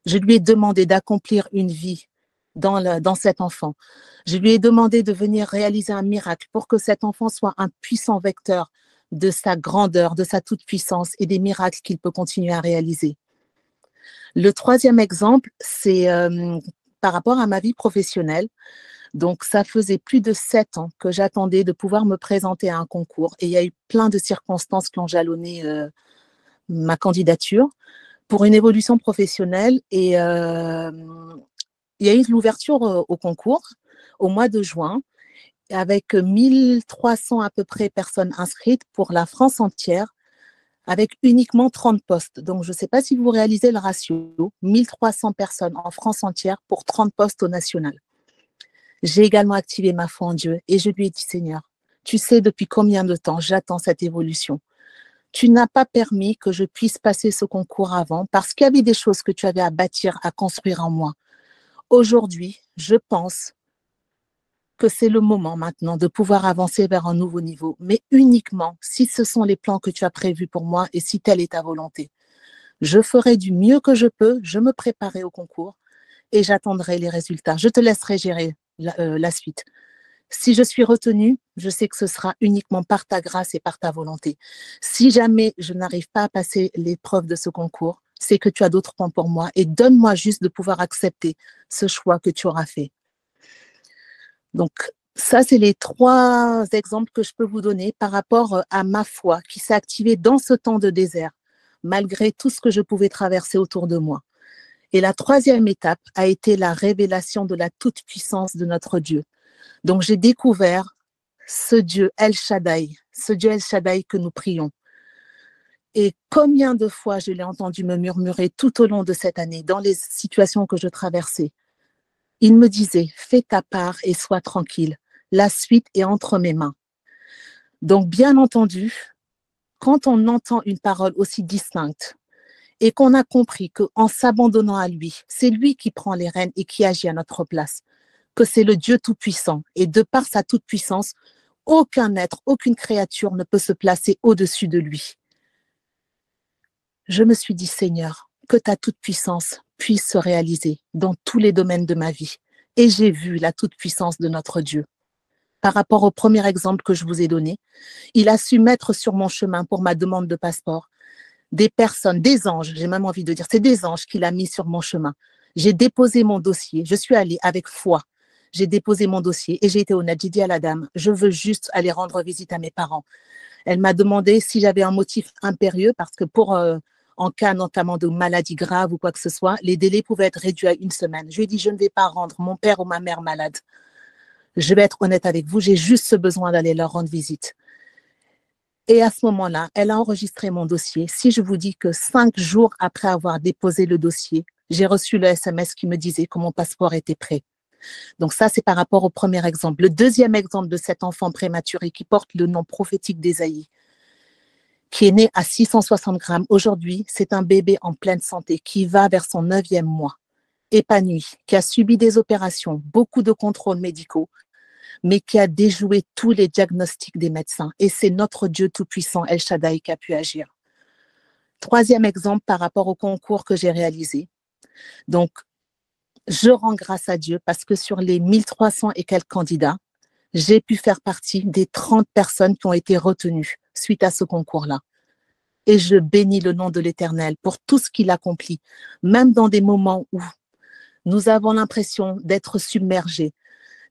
Je lui ai demandé d'accomplir une vie dans cet enfant. Je lui ai demandé de venir réaliser un miracle pour que cet enfant soit un puissant vecteur de sa grandeur, de sa toute-puissance et des miracles qu'il peut continuer à réaliser. Le troisième exemple, c'est par rapport à ma vie professionnelle. Donc, ça faisait plus de 7 ans que j'attendais de pouvoir me présenter à un concours. Et il y a eu plein de circonstances qui ont jalonné ma candidature pour une évolution professionnelle. Et il y a eu l'ouverture au concours au mois de juin avec 1300 à peu près personnes inscrites pour la France entière, avec uniquement 30 postes. Donc, je ne sais pas si vous réalisez le ratio, 1300 personnes en France entière pour 30 postes au national. J'ai également activé ma foi en Dieu et je lui ai dit, Seigneur, tu sais depuis combien de temps j'attends cette évolution. Tu n'as pas permis que je puisse passer ce concours avant parce qu'il y avait des choses que tu avais à bâtir, à construire en moi. Aujourd'hui, je pense que c'est le moment maintenant de pouvoir avancer vers un nouveau niveau, mais uniquement si ce sont les plans que tu as prévus pour moi et si telle est ta volonté. Je ferai du mieux que je peux, je me préparerai au concours et j'attendrai les résultats. Je te laisserai gérer la suite. Si je suis retenue, je sais que ce sera uniquement par ta grâce et par ta volonté. Si jamais je n'arrive pas à passer l'épreuve de ce concours, c'est que tu as d'autres plans pour moi et donne-moi juste de pouvoir accepter ce choix que tu auras fait. Donc, ça, c'est les 3 exemples que je peux vous donner par rapport à ma foi qui s'est activée dans ce temps de désert, malgré tout ce que je pouvais traverser autour de moi. Et la 3e étape a été la révélation de la toute-puissance de notre Dieu. Donc, j'ai découvert ce Dieu El Shaddai que nous prions. Et combien de fois je l'ai entendu me murmurer tout au long de cette année, dans les situations que je traversais. Il me disait, fais ta part et sois tranquille. La suite est entre mes mains. Donc, bien entendu, quand on entend une parole aussi distincte et qu'on a compris qu'en s'abandonnant à lui, c'est lui qui prend les rênes et qui agit à notre place, que c'est le Dieu tout-puissant et de par sa toute-puissance, aucun être, aucune créature ne peut se placer au-dessus de lui. Je me suis dit, Seigneur, que ta toute-puissance puisse se réaliser dans tous les domaines de ma vie. Et j'ai vu la toute-puissance de notre Dieu. Par rapport au premier exemple que je vous ai donné, il a su mettre sur mon chemin pour ma demande de passeport des personnes, des anges, j'ai même envie de dire, c'est des anges qu'il a mis sur mon chemin. J'ai déposé mon dossier, je suis allée avec foi. J'ai déposé mon dossier et j'ai été honnête. J'ai dit à la dame, je veux juste aller rendre visite à mes parents. Elle m'a demandé si j'avais un motif impérieux parce que en cas notamment de maladie grave ou quoi que ce soit, les délais pouvaient être réduits à 1 semaine. Je lui ai dit, je ne vais pas rendre mon père ou ma mère malade. Je vais être honnête avec vous, j'ai juste ce besoin d'aller leur rendre visite. Et à ce moment-là, elle a enregistré mon dossier. Si je vous dis que 5 jours après avoir déposé le dossier, j'ai reçu le SMS qui me disait que mon passeport était prêt. Donc ça, c'est par rapport au premier exemple. Le deuxième exemple de cet enfant prématuré qui porte le nom prophétique d'Ésaïe, qui est né à 660 grammes. Aujourd'hui, c'est un bébé en pleine santé qui va vers son 9e mois. épanoui, qui a subi des opérations, beaucoup de contrôles médicaux, mais qui a déjoué tous les diagnostics des médecins. Et c'est notre Dieu Tout-Puissant, El Shaddai, qui a pu agir. Troisième exemple par rapport au concours que j'ai réalisé. Donc, je rends grâce à Dieu parce que sur les 1300 et quelques candidats, j'ai pu faire partie des 30 personnes qui ont été retenues suite à ce concours-là. Et je bénis le nom de l'Éternel pour tout ce qu'il accomplit, même dans des moments où nous avons l'impression d'être submergés,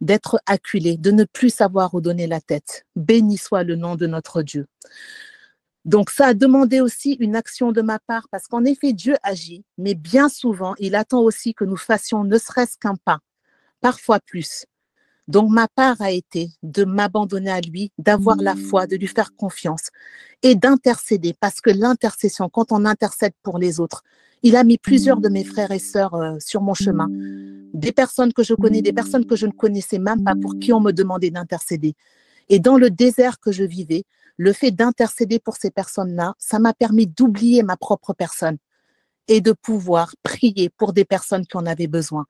d'être acculés, de ne plus savoir où donner la tête. Béni soit le nom de notre Dieu. Donc, ça a demandé aussi une action de ma part parce qu'en effet, Dieu agit, mais bien souvent, il attend aussi que nous fassions ne serait-ce qu'un pas, parfois plus. Donc, ma part a été de m'abandonner à lui, d'avoir la foi, de lui faire confiance et d'intercéder parce que l'intercession, quand on intercède pour les autres, il a mis plusieurs de mes frères et sœurs sur mon chemin, des personnes que je connais, des personnes que je ne connaissais même pas pour qui on me demandait d'intercéder. Et dans le désert que je vivais, le fait d'intercéder pour ces personnes-là, ça m'a permis d'oublier ma propre personne et de pouvoir prier pour des personnes qui en avaient besoin.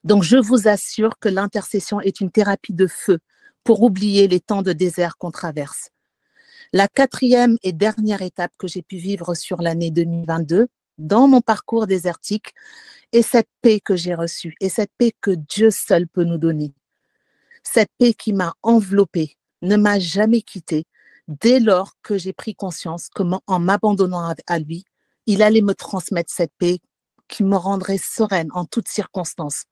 Donc, je vous assure que l'intercession est une thérapie de feu pour oublier les temps de désert qu'on traverse. La quatrième et dernière étape que j'ai pu vivre sur l'année 2022, dans mon parcours désertique, est cette paix que j'ai reçue et cette paix que Dieu seul peut nous donner. Cette paix qui m'a enveloppée, ne m'a jamais quittée dès lors que j'ai pris conscience qu'en m'abandonnant à lui, il allait me transmettre cette paix qui me rendrait sereine en toutes circonstances.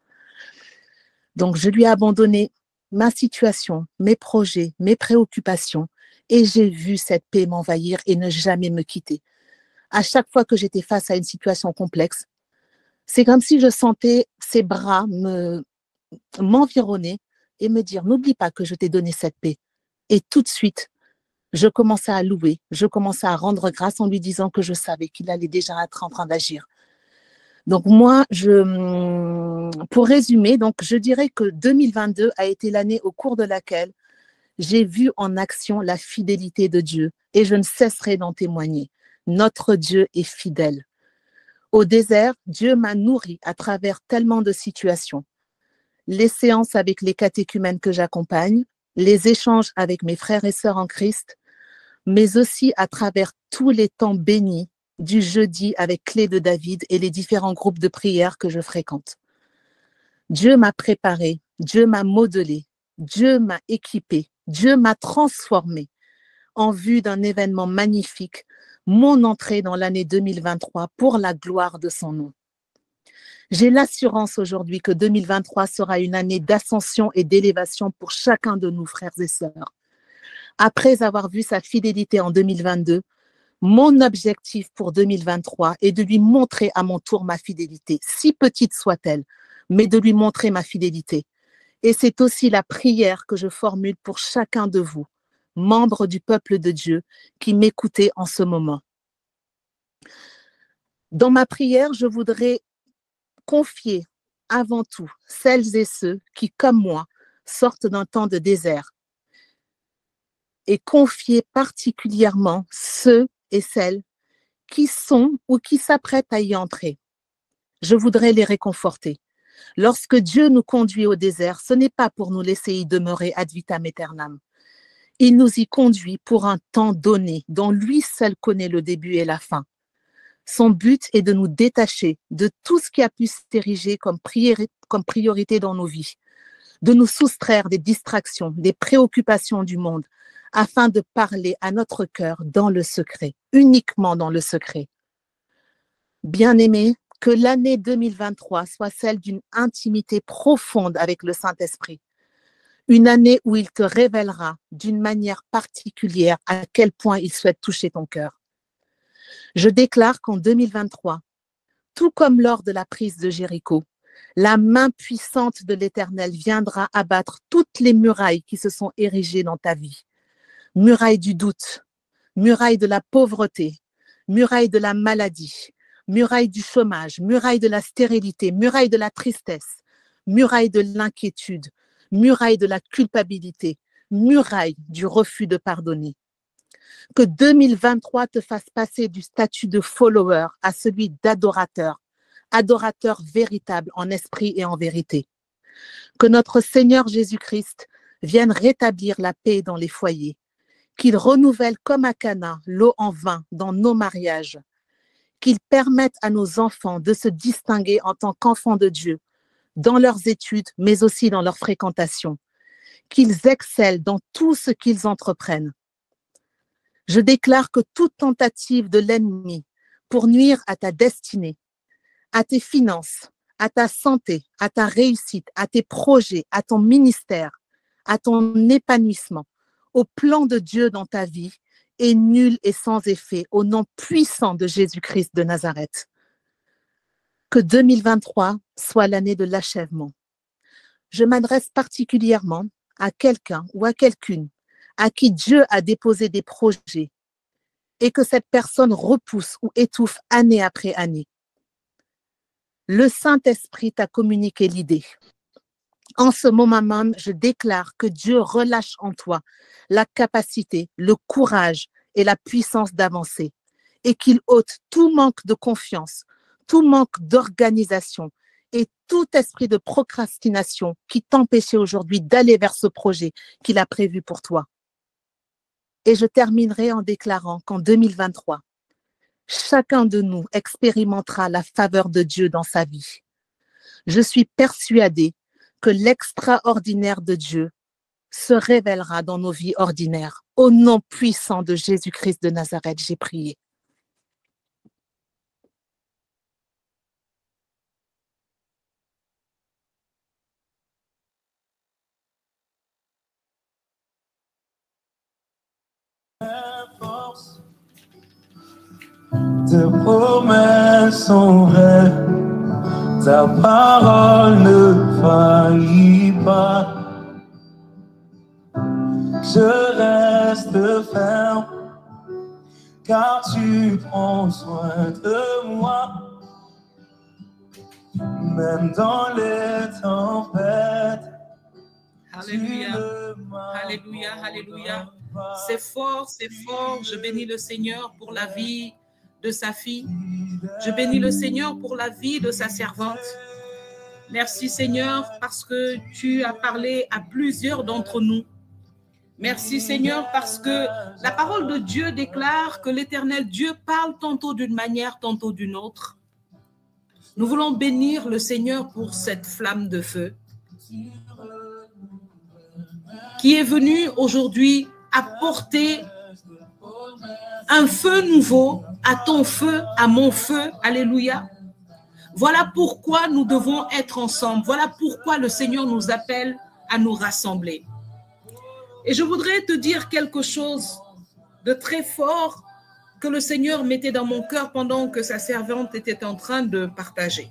Donc, je lui ai abandonné ma situation, mes projets, mes préoccupations et j'ai vu cette paix m'envahir et ne jamais me quitter. À chaque fois que j'étais face à une situation complexe, c'est comme si je sentais ses bras m'environner et me dire « N'oublie pas que je t'ai donné cette paix ». Et tout de suite, je commençais à louer, je commençais à rendre grâce en lui disant que je savais qu'il allait déjà être en train d'agir. Donc moi, pour résumer, donc je dirais que 2022 a été l'année au cours de laquelle j'ai vu en action la fidélité de Dieu et je ne cesserai d'en témoigner. Notre Dieu est fidèle. Au désert, Dieu m'a nourri à travers tellement de situations. Les séances avec les catéchumènes que j'accompagne, les échanges avec mes frères et sœurs en Christ, mais aussi à travers tous les temps bénis du jeudi avec Clé de David et les différents groupes de prière que je fréquente. Dieu m'a préparé, Dieu m'a modelé, Dieu m'a équipé, Dieu m'a transformé en vue d'un événement magnifique, mon entrée dans l'année 2023 pour la gloire de son nom. J'ai l'assurance aujourd'hui que 2023 sera une année d'ascension et d'élévation pour chacun de nous, frères et sœurs. Après avoir vu sa fidélité en 2022, mon objectif pour 2023 est de lui montrer à mon tour ma fidélité, si petite soit-elle, mais de lui montrer ma fidélité. Et c'est aussi la prière que je formule pour chacun de vous, membres du peuple de Dieu, qui m'écoutez en ce moment. Dans ma prière, je voudrais confier avant tout celles et ceux qui, comme moi, sortent d'un temps de désert et confier particulièrement ceux et celles qui sont ou qui s'apprêtent à y entrer. Je voudrais les réconforter. Lorsque Dieu nous conduit au désert, ce n'est pas pour nous laisser y demeurer ad vitam aeternam. Il nous y conduit pour un temps donné dont lui seul connaît le début et la fin. Son but est de nous détacher de tout ce qui a pu s'ériger comme priorité dans nos vies, de nous soustraire des distractions, des préoccupations du monde, afin de parler à notre cœur dans le secret, uniquement dans le secret. Bien-aimés, que l'année 2023 soit celle d'une intimité profonde avec le Saint-Esprit. Une année où il te révélera d'une manière particulière à quel point il souhaite toucher ton cœur. Je déclare qu'en 2023, tout comme lors de la prise de Jéricho, la main puissante de l'Éternel viendra abattre toutes les murailles qui se sont érigées dans ta vie. Muraille du doute, muraille de la pauvreté, muraille de la maladie, muraille du chômage, muraille de la stérilité, muraille de la tristesse, muraille de l'inquiétude, muraille de la culpabilité, muraille du refus de pardonner. Que 2023 te fasse passer du statut de follower à celui d'adorateur, adorateur véritable en esprit et en vérité. Que notre Seigneur Jésus-Christ vienne rétablir la paix dans les foyers, qu'il renouvelle comme à Cana l'eau en vin dans nos mariages, qu'il permette à nos enfants de se distinguer en tant qu'enfants de Dieu dans leurs études, mais aussi dans leur fréquentation, qu'ils excellent dans tout ce qu'ils entreprennent. Je déclare que toute tentative de l'ennemi pour nuire à ta destinée, à tes finances, à ta santé, à ta réussite, à tes projets, à ton ministère, à ton épanouissement, au plan de Dieu dans ta vie, est nul et sans effet au nom puissant de Jésus-Christ de Nazareth. Que 2023 soit l'année de l'achèvement. Je m'adresse particulièrement à quelqu'un ou à quelqu'une à qui Dieu a déposé des projets et que cette personne repousse ou étouffe année après année. Le Saint-Esprit t'a communiqué l'idée. En ce moment même, je déclare que Dieu relâche en toi la capacité, le courage et la puissance d'avancer et qu'il ôte tout manque de confiance, tout manque d'organisation et tout esprit de procrastination qui t'empêchait aujourd'hui d'aller vers ce projet qu'il a prévu pour toi. Et je terminerai en déclarant qu'en 2023, chacun de nous expérimentera la faveur de Dieu dans sa vie. Je suis persuadée que l'extraordinaire de Dieu se révélera dans nos vies ordinaires. Au nom puissant de Jésus-Christ de Nazareth, j'ai prié. Tes promesses sont vraies, ta parole ne faillit pas. Je reste ferme, car tu prends soin de moi. Même dans les tempêtes. Alléluia, alléluia, alléluia. C'est fort, c'est fort. Je bénis le Seigneur pour la vie de sa fille. Je bénis le Seigneur pour la vie de sa servante. Merci Seigneur parce que tu as parlé à plusieurs d'entre nous. Merci Seigneur parce que la parole de Dieu déclare que l'Éternel Dieu parle tantôt d'une manière, tantôt d'une autre. Nous voulons bénir le Seigneur pour cette flamme de feu qui est venue aujourd'hui apporter un feu nouveau à ton feu, à mon feu. Alléluia. Voilà pourquoi nous devons être ensemble. Voilà pourquoi le Seigneur nous appelle à nous rassembler. Et je voudrais te dire quelque chose de très fort que le Seigneur mettait dans mon cœur pendant que sa servante était en train de partager.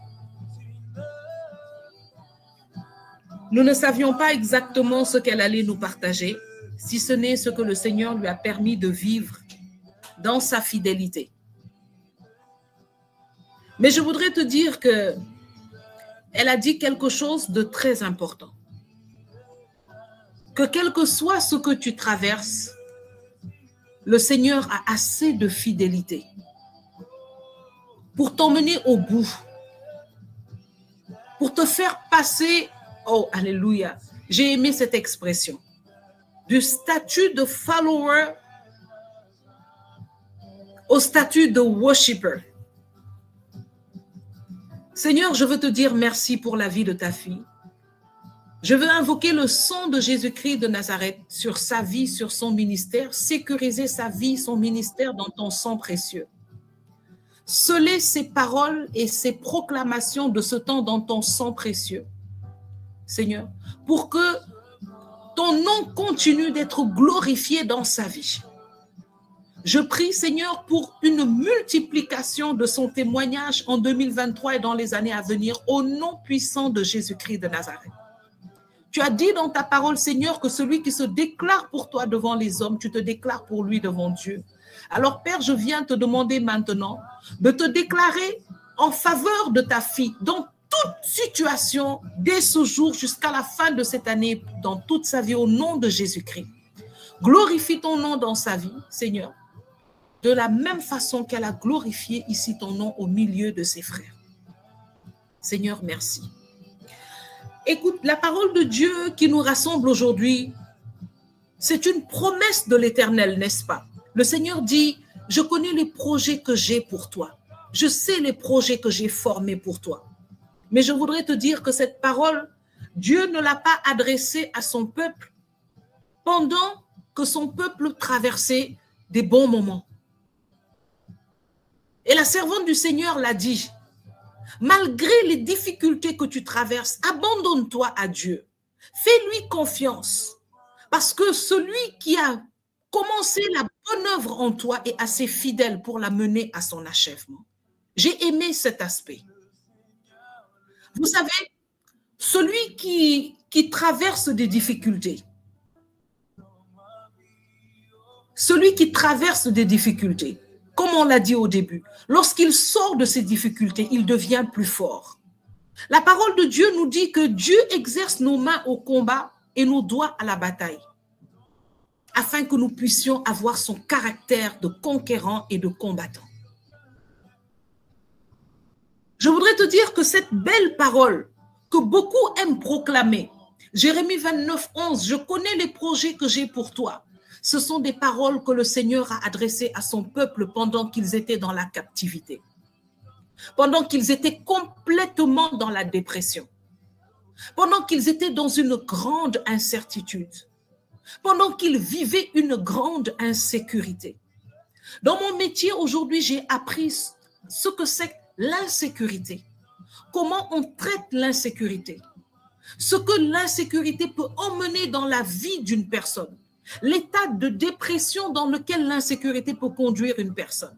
Nous ne savions pas exactement ce qu'elle allait nous partager, si ce n'est ce que le Seigneur lui a permis de vivre dans sa fidélité. Mais je voudrais te dire que elle a dit quelque chose de très important. Que quel que soit ce que tu traverses, le Seigneur a assez de fidélité pour t'emmener au bout, pour te faire passer, oh alléluia, j'ai aimé cette expression, du statut de follower au statut de worshipper. Seigneur, je veux te dire merci pour la vie de ta fille. Je veux invoquer le sang de Jésus-Christ de Nazareth sur sa vie, sur son ministère, sécuriser sa vie, son ministère dans ton sang précieux. Sceller ses paroles et ses proclamations de ce temps dans ton sang précieux, Seigneur, pour que ton nom continue d'être glorifié dans sa vie. Je prie, Seigneur, pour une multiplication de son témoignage en 2023 et dans les années à venir, au nom puissant de Jésus-Christ de Nazareth. Tu as dit dans ta parole, Seigneur, que celui qui se déclare pour toi devant les hommes, tu te déclares pour lui devant Dieu. Alors, Père, je viens te demander maintenant de te déclarer en faveur de ta fille dans toute situation, dès ce jour jusqu'à la fin de cette année, dans toute sa vie, au nom de Jésus-Christ. Glorifie ton nom dans sa vie, Seigneur, de la même façon qu'elle a glorifié ici ton nom au milieu de ses frères. Seigneur, merci. Écoute, la parole de Dieu qui nous rassemble aujourd'hui, c'est une promesse de l'Éternel, n'est-ce pas? Le Seigneur dit, je connais les projets que j'ai pour toi. Je sais les projets que j'ai formés pour toi. Mais je voudrais te dire que cette parole, Dieu ne l'a pas adressée à son peuple pendant que son peuple traversait des bons moments. Et la servante du Seigneur l'a dit, malgré les difficultés que tu traverses, abandonne-toi à Dieu. Fais-lui confiance. Parce que celui qui a commencé la bonne œuvre en toi est assez fidèle pour la mener à son achèvement. J'ai aimé cet aspect. Vous savez, celui qui traverse des difficultés, comme on l'a dit au début, lorsqu'il sort de ces difficultés, il devient plus fort. La parole de Dieu nous dit que Dieu exerce nos mains au combat et nos doigts à la bataille, afin que nous puissions avoir son caractère de conquérant et de combattant. Je voudrais te dire que cette belle parole que beaucoup aiment proclamer, Jérémie 29, 11, je connais les projets que j'ai pour toi. Ce sont des paroles que le Seigneur a adressées à son peuple pendant qu'ils étaient dans la captivité, pendant qu'ils étaient complètement dans la dépression, pendant qu'ils étaient dans une grande incertitude, pendant qu'ils vivaient une grande insécurité. Dans mon métier aujourd'hui, j'ai appris ce que c'est l'insécurité, comment on traite l'insécurité, ce que l'insécurité peut emmener dans la vie d'une personne, l'état de dépression dans lequel l'insécurité peut conduire une personne.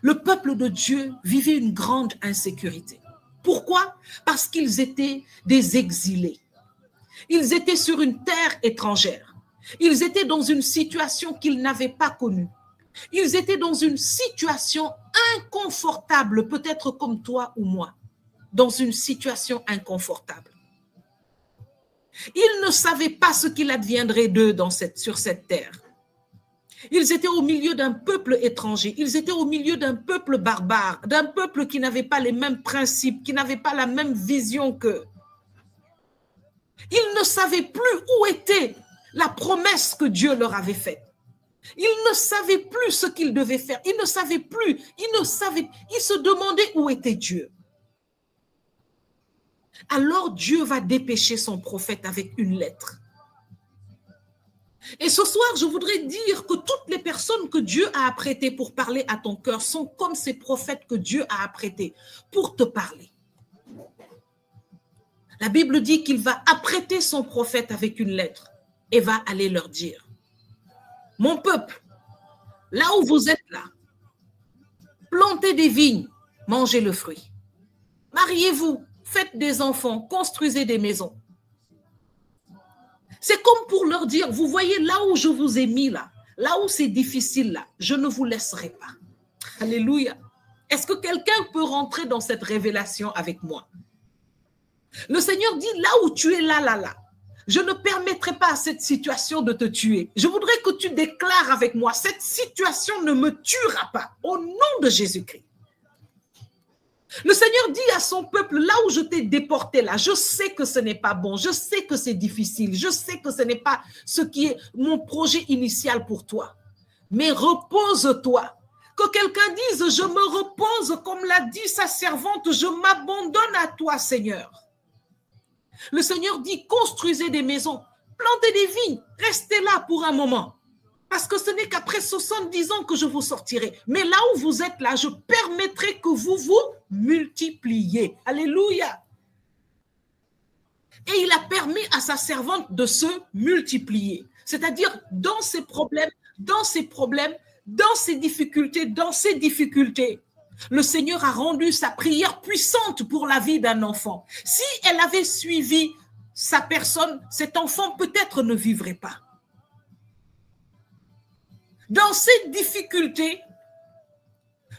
Le peuple de Dieu vivait une grande insécurité. Pourquoi? Parce qu'ils étaient des exilés. Ils étaient sur une terre étrangère. Ils étaient dans une situation qu'ils n'avaient pas connue. Ils étaient dans une situation inconfortable, peut-être comme toi ou moi, dans une situation inconfortable. Ils ne savaient pas ce qu'il adviendrait d'eux sur cette terre. Ils étaient au milieu d'un peuple étranger, ils étaient au milieu d'un peuple barbare, d'un peuple qui n'avait pas les mêmes principes, qui n'avait pas la même vision qu'eux. Ils ne savaient plus où était la promesse que Dieu leur avait faite. Ils ne savaient plus ce qu'ils devaient faire. Ils ne savaient plus. Ils se demandaient où était Dieu. Alors Dieu va dépêcher son prophète avec une lettre. Et ce soir, je voudrais dire que toutes les personnes que Dieu a apprêtées pour parler à ton cœur sont comme ces prophètes que Dieu a apprêtés pour te parler. La Bible dit qu'il va apprêter son prophète avec une lettre et va aller leur dire, mon peuple, là où vous êtes là, plantez des vignes, mangez le fruit. Mariez-vous, faites des enfants, construisez des maisons. C'est comme pour leur dire, vous voyez là où je vous ai mis là où c'est difficile là, je ne vous laisserai pas. Alléluia. Est-ce que quelqu'un peut rentrer dans cette révélation avec moi? Le Seigneur dit, là où tu es là, je ne permettrai pas à cette situation de te tuer. Je voudrais que tu déclares avec moi, cette situation ne me tuera pas, au nom de Jésus-Christ. Le Seigneur dit à son peuple, là où je t'ai déporté là, je sais que ce n'est pas bon, je sais que c'est difficile, je sais que ce n'est pas ce qui est mon projet initial pour toi. Mais repose-toi. Que quelqu'un dise, je me repose, comme l'a dit sa servante, je m'abandonne à toi, Seigneur. Le Seigneur dit, construisez des maisons, plantez des vignes, restez là pour un moment. Parce que ce n'est qu'après 70 ans que je vous sortirai. Mais là où vous êtes là, je permettrai que vous vous multipliez. Alléluia. Et il a permis à sa servante de se multiplier. C'est-à-dire dans ses problèmes, dans ses difficultés. Le Seigneur a rendu sa prière puissante pour la vie d'un enfant. Si elle avait suivi sa personne, cet enfant peut-être ne vivrait pas. Dans ces difficultés,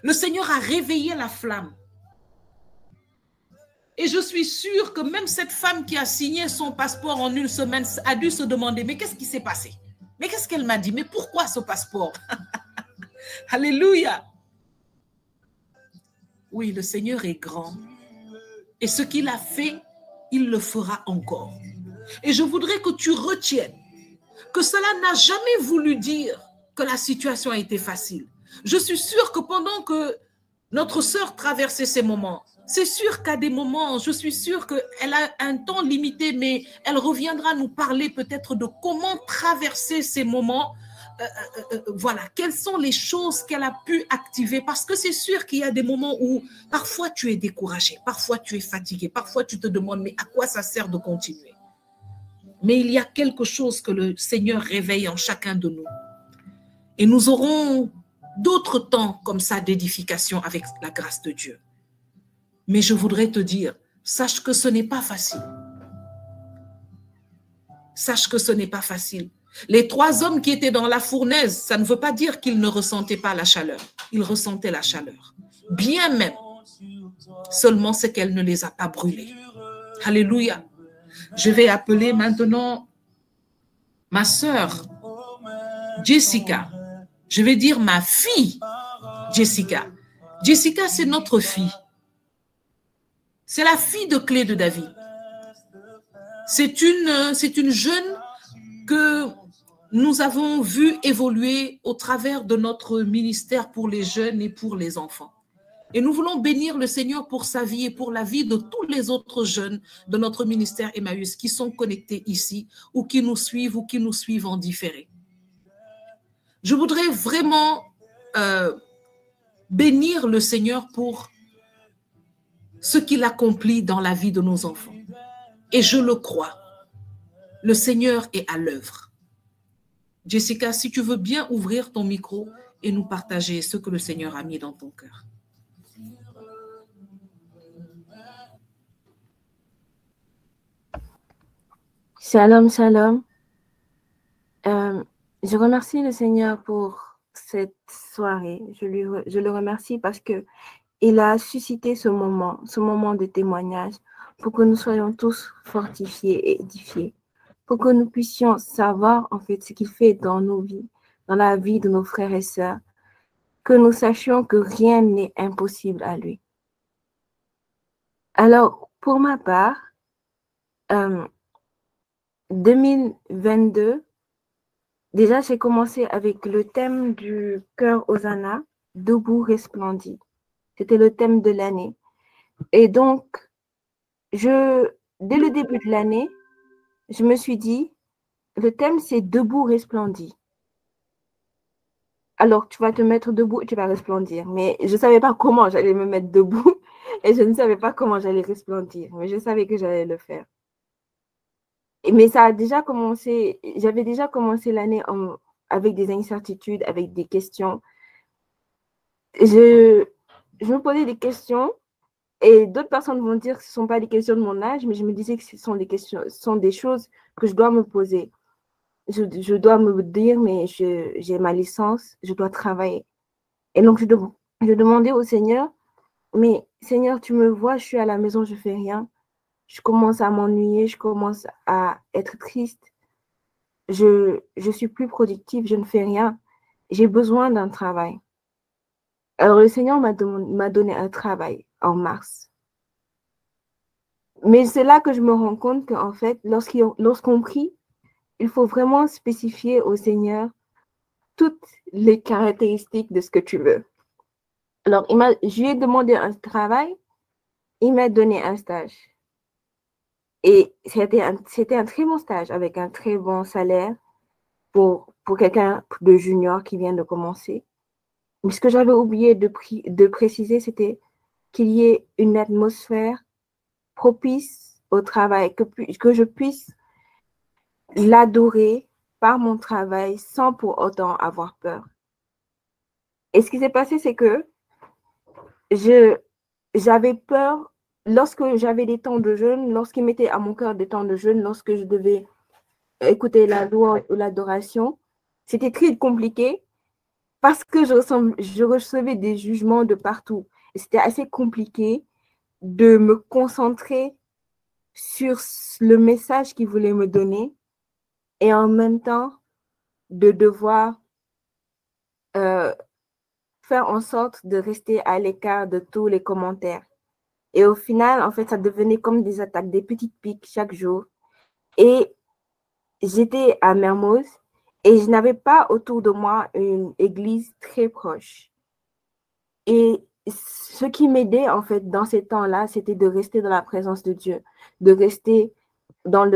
le Seigneur a réveillé la flamme. Et je suis sûre que même cette femme qui a signé son passeport en une semaine a dû se demander, mais qu'est-ce qui s'est passé? Mais qu'est-ce qu'elle m'a dit? Mais pourquoi ce passeport? Alléluia. Oui, le Seigneur est grand. Et ce qu'il a fait, il le fera encore. Et je voudrais que tu retiennes que cela n'a jamais voulu dire que la situation a été facile. Je suis sûre que pendant que notre sœur traversait ces moments, c'est sûr qu'à des moments, je suis sûre qu'elle a un temps limité, mais elle reviendra nous parler peut-être de comment traverser ces moments. Voilà, quelles sont les choses qu'elle a pu activer, parce que c'est sûr qu'il y a des moments où parfois tu es découragé, parfois tu es fatigué, parfois tu te demandes mais à quoi ça sert de continuer? Mais il y a quelque chose que le Seigneur réveille en chacun de nous. Et nous aurons d'autres temps comme ça d'édification avec la grâce de Dieu. Mais je voudrais te dire, sache que ce n'est pas facile. Sache que ce n'est pas facile. Les 3 hommes qui étaient dans la fournaise, ça ne veut pas dire qu'ils ne ressentaient pas la chaleur. Ils ressentaient la chaleur. Bien même. Seulement c'est qu'elle ne les a pas brûlés. Alléluia. Je vais appeler maintenant ma sœur Jessica. Je vais dire ma fille Jessica. Jessica, c'est notre fille. C'est la fille de Clé de David. C'est une jeune que nous avons vue évoluer au travers de notre ministère pour les jeunes et pour les enfants. Et nous voulons bénir le Seigneur pour sa vie et pour la vie de tous les autres jeunes de notre ministère Emmaüs qui sont connectés ici ou qui nous suivent en différé. Je voudrais vraiment bénir le Seigneur pour ce qu'il accomplit dans la vie de nos enfants. Et je le crois, le Seigneur est à l'œuvre. Jessica, si tu veux bien ouvrir ton micro et nous partager ce que le Seigneur a mis dans ton cœur. Shalom, shalom. Je remercie le Seigneur pour cette soirée. Je le remercie parce que il a suscité ce moment de témoignage pour que nous soyons tous fortifiés et édifiés, pour que nous puissions savoir en fait ce qu'il fait dans nos vies, dans la vie de nos frères et sœurs, que nous sachions que rien n'est impossible à lui. Alors, pour ma part, 2022, déjà j'ai commencé avec le thème du cœur Hosanna, debout resplendit. C'était le thème de l'année. Et donc, dès le début de l'année, je me suis dit, le thème c'est debout resplendit. Alors, tu vas te mettre debout et tu vas resplendir. Mais je ne savais pas comment j'allais me mettre debout et je ne savais pas comment j'allais resplendir. Mais je savais que j'allais le faire. Mais ça a déjà commencé, j'avais déjà commencé l'année avec des incertitudes, avec des questions. Je me posais des questions et d'autres personnes vont dire que ce ne sont pas des questions de mon âge, mais je me disais que ce sont des choses que je dois me poser. Je dois me dire, mais j'ai ma licence, je dois travailler. Et donc, je demandais au Seigneur, mais Seigneur, tu me vois, je suis à la maison, je ne fais rien. Je commence à m'ennuyer, je commence à être triste. Je suis plus productive, je ne fais rien. J'ai besoin d'un travail. Alors, le Seigneur m'a donné un travail en mars. Mais c'est là que je me rends compte qu'en fait, lorsqu'on prie, il faut vraiment spécifier au Seigneur toutes les caractéristiques de ce que tu veux. Alors, je lui ai demandé un travail, il m'a donné un stage. Et c'était un très bon stage avec un très bon salaire pour quelqu'un de junior qui vient de commencer. Mais ce que j'avais oublié de préciser, c'était qu'il y ait une atmosphère propice au travail, que je puisse l'adorer par mon travail sans pour autant avoir peur. Et ce qui s'est passé, c'est que j'avais peur lorsque j'avais des temps de jeûne, lorsqu'il m'était à mon cœur des temps de jeûne, lorsque je devais écouter la louange ou l'adoration. C'était très compliqué parce que je recevais des jugements de partout. Et c'était assez compliqué de me concentrer sur le message qu'il voulait me donner et en même temps de devoir faire en sorte de rester à l'écart de tous les commentaires. Et au final, en fait, ça devenait comme des attaques, des petites piques chaque jour. Et j'étais à Mermoz et je n'avais pas autour de moi une église très proche. Et ce qui m'aidait, en fait, dans ces temps-là, c'était de rester dans la présence de Dieu, de rester dans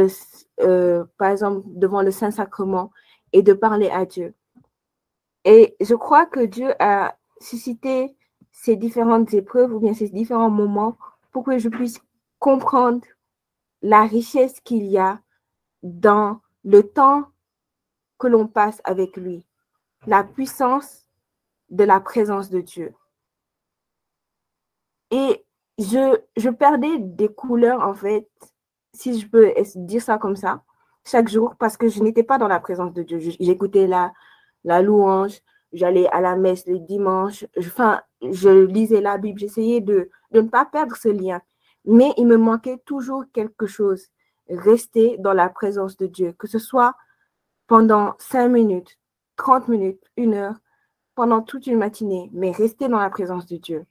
par exemple, devant le Saint-Sacrement et de parler à Dieu. Et je crois que Dieu a suscité ces différentes épreuves ou bien ces différents moments pour que je puisse comprendre la richesse qu'il y a dans le temps que l'on passe avec lui, la puissance de la présence de Dieu. Et je perdais des couleurs, en fait, si je peux dire ça comme ça, chaque jour, parce que je n'étais pas dans la présence de Dieu. J'écoutais la louange, j'allais à la messe les dimanches, je lisais la Bible, j'essayais de ne pas perdre ce lien. Mais il me manquait toujours quelque chose, rester dans la présence de Dieu, que ce soit pendant 5 minutes, 30 minutes, 1 heure, pendant toute une matinée, mais rester dans la présence de Dieu.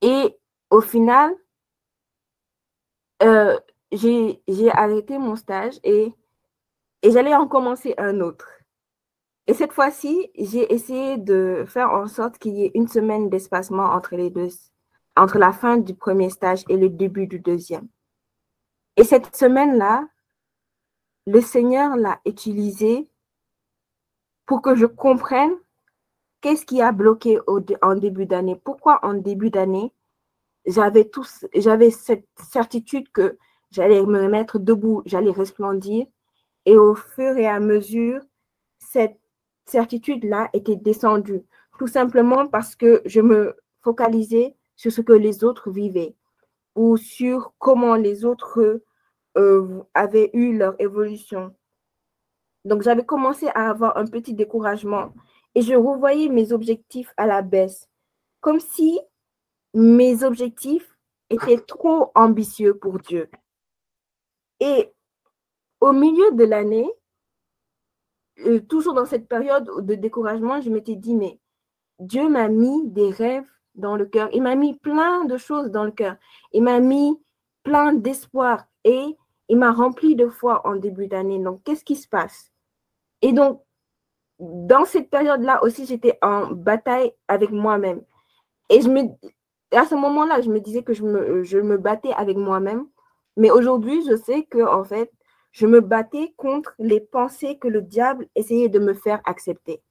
Et au final, j'ai arrêté mon stage et j'allais en commencer un autre. Et cette fois-ci, j'ai essayé de faire en sorte qu'il y ait 1 semaine d'espacement entre les deux, entre la fin du premier stage et le début du deuxième. Et cette semaine-là, le Seigneur l'a utilisée pour que je comprenne qu'est-ce qui a bloqué en début d'année. Pourquoi en début d'année, j'avais cette certitude que j'allais me mettre debout, j'allais resplendir. Et au fur et à mesure, cette certitude-là était descendue. Tout simplement parce que je me focalisais sur ce que les autres vivaient ou sur comment les autres avaient eu leur évolution. Donc, j'avais commencé à avoir un petit découragement et je revoyais mes objectifs à la baisse, comme si mes objectifs étaient trop ambitieux pour Dieu. Et au milieu de l'année, toujours dans cette période de découragement, je m'étais dit, mais Dieu m'a mis des rêves dans le cœur. Il m'a mis plein de choses dans le cœur. Il m'a mis plein d'espoir et il m'a rempli de foi en début d'année. Donc, qu'est-ce qui se passe? Et donc, dans cette période-là aussi, j'étais en bataille avec moi-même. Et à ce moment-là, je me disais que je me battais avec moi-même. Mais aujourd'hui, je sais que, en fait, je me battais contre les pensées que le diable essayait de me faire accepter.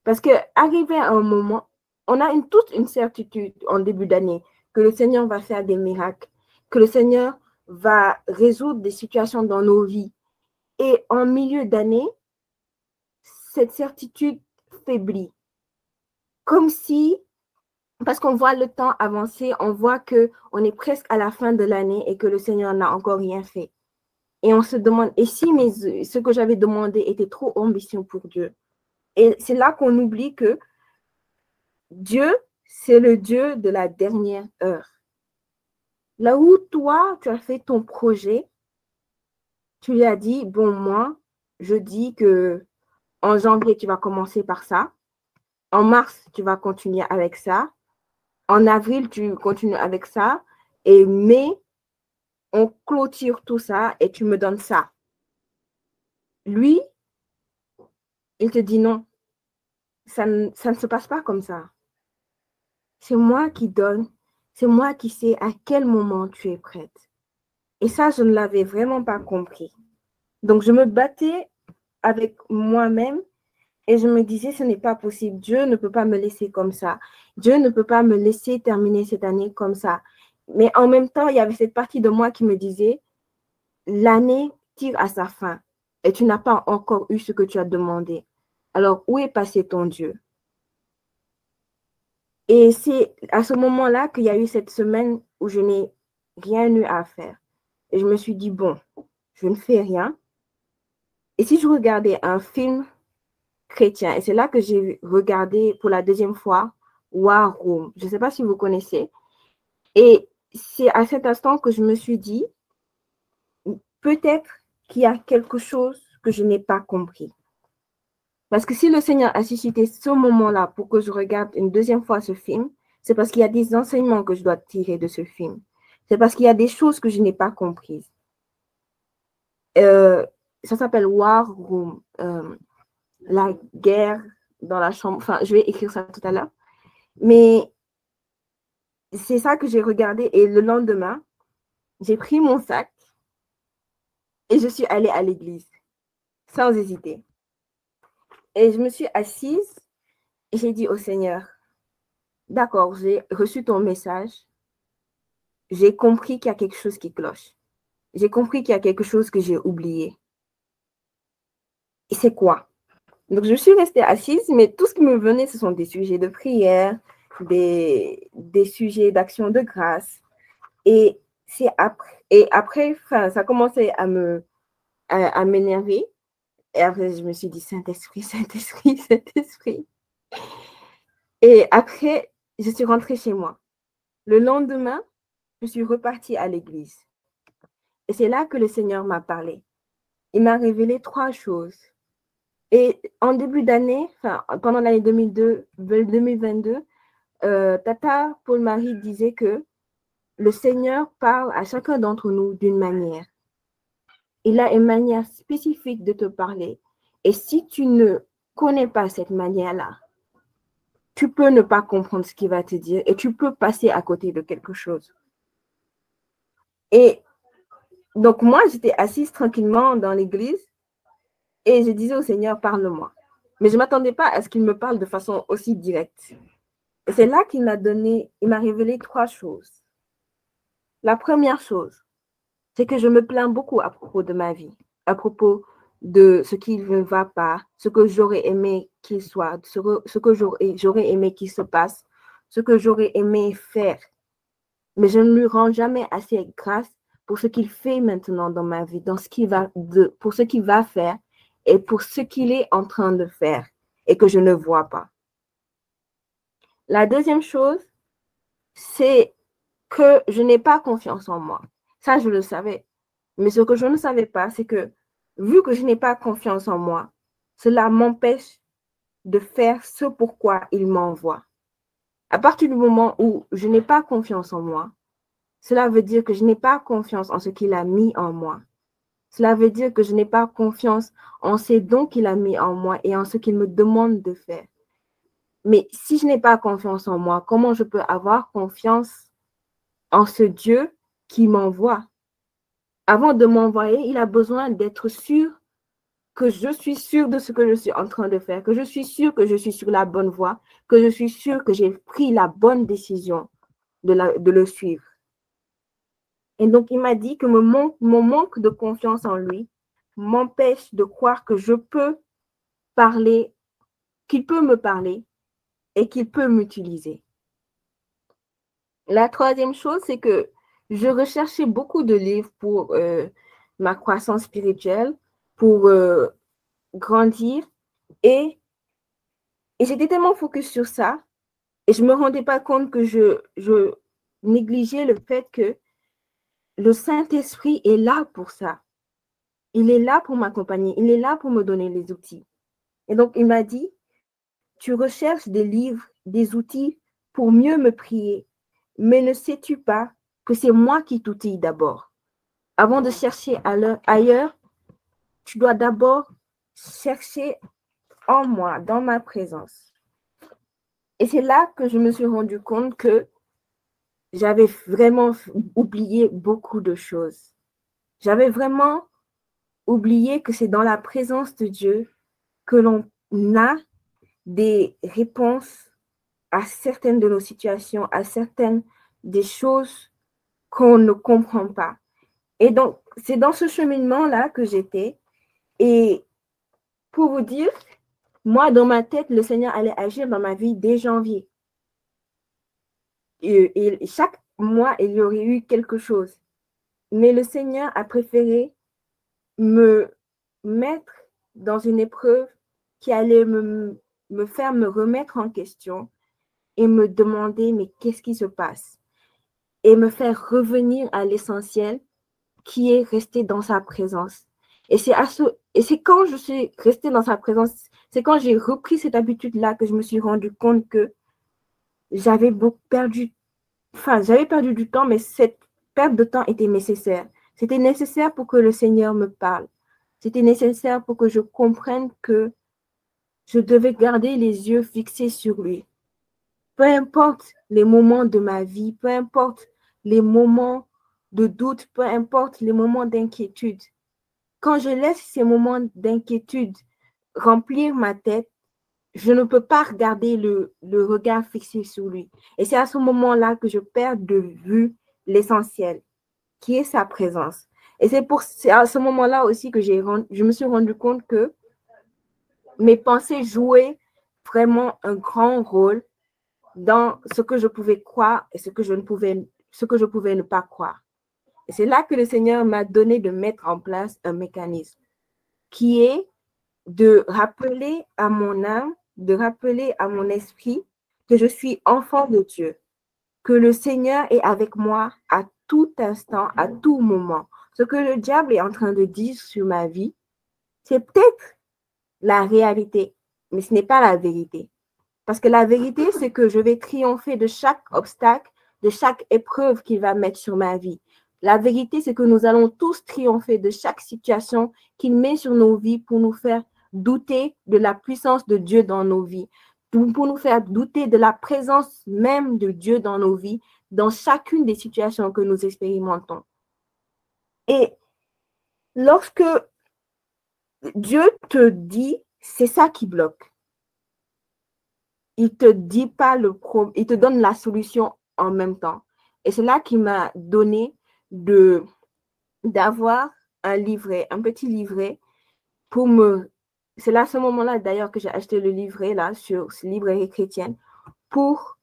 Parce qu'arrivé à un moment, on a toute une certitude en début d'année que le Seigneur va faire des miracles, que le Seigneur va résoudre des situations dans nos vies. Et en milieu d'année, cette certitude faiblit. Comme si, parce qu'on voit le temps avancer, on voit qu'on est presque à la fin de l'année et que le Seigneur n'a encore rien fait. Et on se demande, et si ce que j'avais demandé était trop ambitieux pour Dieu? Et c'est là qu'on oublie que Dieu, c'est le Dieu de la dernière heure. Là où toi, tu as fait ton projet, tu lui as dit, bon, moi, je dis que en janvier, tu vas commencer par ça. En mars, tu vas continuer avec ça. En avril, tu continues avec ça. Et mai, on clôture tout ça et tu me donnes ça. Lui, il te dit non. Ça ne se passe pas comme ça. C'est moi qui donne. C'est moi qui sais à quel moment tu es prête. Et ça, je ne l'avais vraiment pas compris. Donc, je me battais avec moi-même et je me disais, ce n'est pas possible. Dieu ne peut pas me laisser comme ça. Dieu ne peut pas me laisser terminer cette année comme ça. Mais en même temps, il y avait cette partie de moi qui me disait, l'année tire à sa fin et tu n'as pas encore eu ce que tu as demandé. Alors, où est passé ton Dieu? Et c'est à ce moment-là qu'il y a eu cette semaine où je n'ai rien eu à faire. Et je me suis dit, bon, je ne fais rien. Et si je regardais un film chrétien, et c'est là que j'ai regardé pour la deuxième fois War Room. Je ne sais pas si vous connaissez. Et c'est à cet instant que je me suis dit, peut-être qu'il y a quelque chose que je n'ai pas compris. Parce que si le Seigneur a suscité ce moment-là pour que je regarde une deuxième fois ce film, c'est parce qu'il y a des enseignements que je dois tirer de ce film. C'est parce qu'il y a des choses que je n'ai pas comprises. Ça s'appelle War Room, la guerre dans la chambre. Enfin, je vais écrire ça tout à l'heure. Mais c'est ça que j'ai regardé et le lendemain, j'ai pris mon sac et je suis allée à l'église sans hésiter. Et je me suis assise et j'ai dit au Seigneur, d'accord, j'ai reçu ton message. J'ai compris qu'il y a quelque chose qui cloche. J'ai compris qu'il y a quelque chose que j'ai oublié. Et c'est quoi? Donc, je suis restée assise, mais tout ce qui me venait, ce sont des sujets de prière, des sujets d'action de grâce. Et après, ça commençait à m'énerver. Et après, je me suis dit, Saint-Esprit, Saint-Esprit, Saint-Esprit. Et après, je suis rentrée chez moi. Le lendemain, je suis repartie à l'église. Et c'est là que le Seigneur m'a parlé. Il m'a révélé 3 choses. Et en début d'année, pendant l'année 2022, Tata Paul-Marie disait que le Seigneur parle à chacun d'entre nous d'une manière. Il a une manière spécifique de te parler. Et si tu ne connais pas cette manière-là, tu peux ne pas comprendre ce qu'il va te dire et tu peux passer à côté de quelque chose. Et donc, moi, j'étais assise tranquillement dans l'église et je disais au Seigneur, parle-moi. Mais je ne m'attendais pas à ce qu'il me parle de façon aussi directe. Et c'est là qu'il m'a révélé 3 choses. La première chose, c'est que je me plains beaucoup à propos de ma vie, à propos de ce qui ne va pas, ce que j'aurais aimé qu'il soit, ce que j'aurais aimé qu'il se passe, ce que j'aurais aimé faire. Mais je ne lui rends jamais assez grâce pour ce qu'il fait maintenant dans ma vie, pour ce qu'il va faire et pour ce qu'il est en train de faire et que je ne vois pas. La deuxième chose, c'est que je n'ai pas confiance en moi. Ça, je le savais. Mais ce que je ne savais pas, c'est que vu que je n'ai pas confiance en moi, cela m'empêche de faire ce pourquoi il m'envoie. À partir du moment où je n'ai pas confiance en moi, cela veut dire que je n'ai pas confiance en ce qu'il a mis en moi. Cela veut dire que je n'ai pas confiance en ces dons qu'il a mis en moi et en ce qu'il me demande de faire. Mais si je n'ai pas confiance en moi, comment je peux avoir confiance en ce Dieu qui m'envoie? Avant de m'envoyer, il a besoin d'être sûr que je suis sûre de ce que je suis en train de faire, que je suis sûre que je suis sur la bonne voie, que je suis sûre que j'ai pris la bonne décision de le suivre. Et donc, il m'a dit que mon manque de confiance en lui m'empêche de croire que je peux parler, qu'il peut me parler et qu'il peut m'utiliser. La troisième chose, c'est que je recherchais beaucoup de livres pour ma croissance spirituelle, pour grandir. Et j'étais tellement focus sur ça et je ne me rendais pas compte que je négligeais le fait que le Saint-Esprit est là pour ça. Il est là pour m'accompagner. Il est là pour me donner les outils. Et donc, il m'a dit, tu recherches des livres, des outils pour mieux me prier. Mais ne sais-tu pas que c'est moi qui t'outille d'abord? Avant de chercher ailleurs, tu dois d'abord chercher en moi, dans ma présence. Et c'est là que je me suis rendu compte que j'avais vraiment oublié beaucoup de choses. J'avais vraiment oublié que c'est dans la présence de Dieu que l'on a des réponses à certaines de nos situations, à certaines des choses qu'on ne comprend pas. Et donc, c'est dans ce cheminement-là que j'étais. Et pour vous dire, moi, dans ma tête, le Seigneur allait agir dans ma vie dès janvier. Et chaque mois, il y aurait eu quelque chose. Mais le Seigneur a préféré me mettre dans une épreuve qui allait me faire me remettre en question et me demander, mais qu'est-ce qui se passe? Et me faire revenir à l'essentiel qui est resté dans sa présence. Et c'est quand je suis restée dans sa présence, c'est quand j'ai repris cette habitude-là que je me suis rendu compte que j'avais perdu du temps, mais cette perte de temps était nécessaire. C'était nécessaire pour que le Seigneur me parle. C'était nécessaire pour que je comprenne que je devais garder les yeux fixés sur lui. Peu importe les moments de ma vie, peu importe les moments de doute, peu importe les moments d'inquiétude. Quand je laisse ces moments d'inquiétude remplir ma tête, je ne peux pas regarder le regard fixé sur lui. Et c'est à ce moment-là que je perds de vue l'essentiel, qui est sa présence. Et c'est à ce moment-là aussi que je me suis rendu compte que mes pensées jouaient vraiment un grand rôle dans ce que je pouvais croire et ce que je pouvais ne pas croire. Et c'est là que le Seigneur m'a donné de mettre en place un mécanisme qui est de rappeler à mon âme, de rappeler à mon esprit que je suis enfant de Dieu, que le Seigneur est avec moi à tout instant, à tout moment. Ce que le diable est en train de dire sur ma vie, c'est peut-être la réalité, mais ce n'est pas la vérité. Parce que la vérité, c'est que je vais triompher de chaque obstacle, de chaque épreuve qu'il va mettre sur ma vie. La vérité, c'est que nous allons tous triompher de chaque situation qu'il met sur nos vies pour nous faire douter de la puissance de Dieu dans nos vies, pour nous faire douter de la présence même de Dieu dans nos vies, dans chacune des situations que nous expérimentons. Et lorsque Dieu te dit, c'est ça qui bloque. Il te dit pas il te donne la solution en même temps. Et c'est là qu'il m'a donné d'avoir un livret, un petit livret c'est là à ce moment-là d'ailleurs que j'ai acheté le livret là sur Librairie chrétienne pour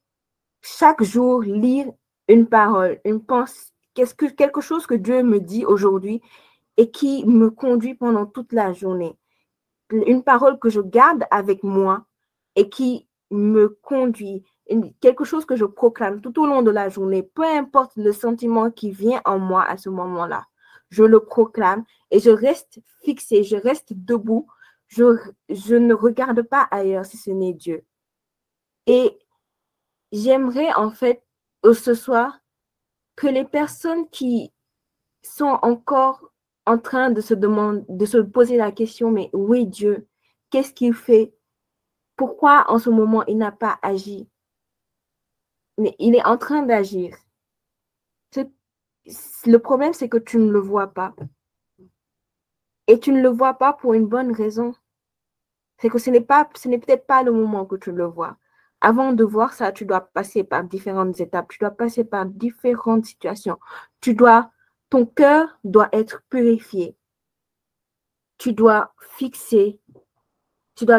chaque jour lire une parole, une pensée, quelque chose que Dieu me dit aujourd'hui et qui me conduit pendant toute la journée. Une parole que je garde avec moi et qui me conduit, quelque chose que je proclame tout au long de la journée, peu importe le sentiment qui vient en moi à ce moment-là. Je le proclame et je reste fixée, je reste debout. Je ne regarde pas ailleurs si ce n'est Dieu. Et j'aimerais en fait ce soir que les personnes qui sont encore en train de se poser la question, mais où est Dieu? Qu'est-ce qu'il fait? Pourquoi en ce moment il n'a pas agi? Mais il est en train d'agir. Le problème, c'est que tu ne le vois pas. Et tu ne le vois pas pour une bonne raison. C'est que ce n'est peut-être pas le moment que tu le vois. Avant de voir ça, tu dois passer par différentes étapes. Tu dois passer par différentes situations. Ton cœur doit être purifié. Tu dois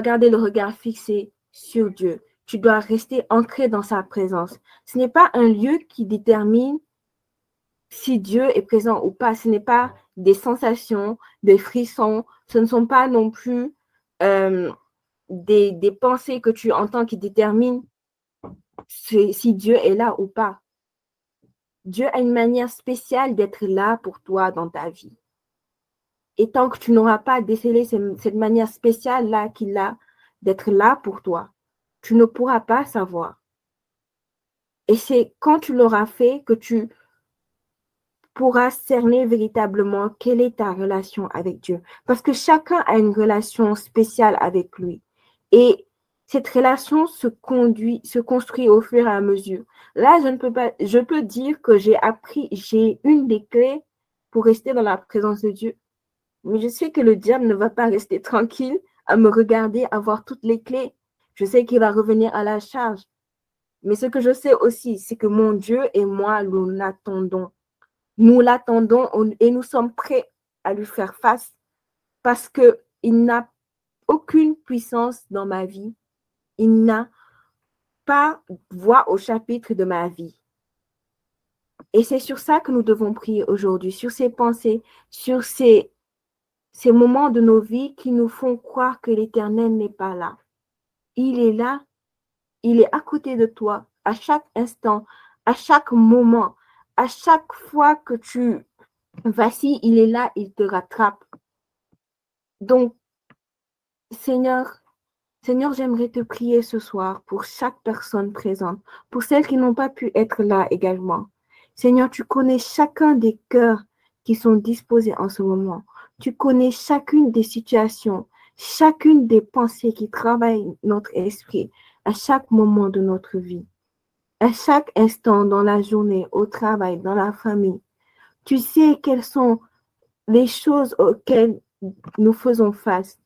garder le regard fixé sur Dieu. Tu dois rester ancré dans sa présence. Ce n'est pas un lieu qui détermine si Dieu est présent ou pas. Ce n'est pas des sensations, des frissons. Ce ne sont pas non plus des pensées que tu entends qui déterminent si Dieu est là ou pas. Dieu a une manière spéciale d'être là pour toi dans ta vie. Et tant que tu n'auras pas décelé cette manière spéciale-là qu'il a d'être là pour toi, tu ne pourras pas savoir. Et c'est quand tu l'auras fait que tu pourras cerner véritablement quelle est ta relation avec Dieu. Parce que chacun a une relation spéciale avec lui. Et cette relation se construit au fur et à mesure. Là, je peux dire que j'ai une des clés pour rester dans la présence de Dieu. Mais je sais que le diable ne va pas rester tranquille à me regarder avoir toutes les clés. Je sais qu'il va revenir à la charge. Mais ce que je sais aussi, c'est que mon Dieu et moi, nous l'attendons. Nous l'attendons et nous sommes prêts à lui faire face parce qu'il n'a aucune puissance dans ma vie. Il n'a pas voix au chapitre de ma vie. Et c'est sur ça que nous devons prier aujourd'hui, sur ces pensées, sur ces moments de nos vies qui nous font croire que l'Éternel n'est pas là. Il est là, il est à côté de toi, à chaque instant, à chaque moment, à chaque fois que tu vacilles, il est là, il te rattrape. Donc, Seigneur, j'aimerais te prier ce soir pour chaque personne présente, pour celles qui n'ont pas pu être là également. Seigneur, tu connais chacun des cœurs qui sont disposés en ce moment. Tu connais chacune des situations, chacune des pensées qui travaillent notre esprit à chaque moment de notre vie, à chaque instant dans la journée, au travail, dans la famille. Tu sais quelles sont les choses auxquelles nous faisons face.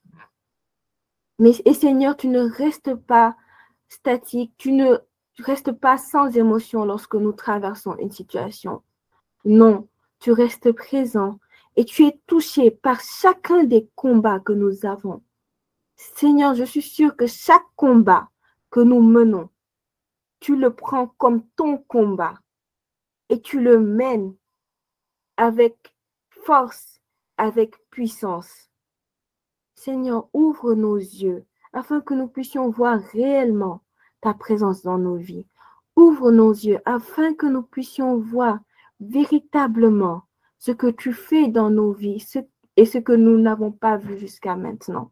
Et Seigneur, tu ne restes pas statique, tu ne restes pas sans émotion lorsque nous traversons une situation. Non, tu restes présent et tu es touché par chacun des combats que nous avons. Seigneur, je suis sûre que chaque combat que nous menons, tu le prends comme ton combat et tu le mènes avec force, avec puissance. Seigneur, ouvre nos yeux afin que nous puissions voir réellement ta présence dans nos vies. Ouvre nos yeux afin que nous puissions voir véritablement ce que tu fais dans nos vies et ce que nous n'avons pas vu jusqu'à maintenant.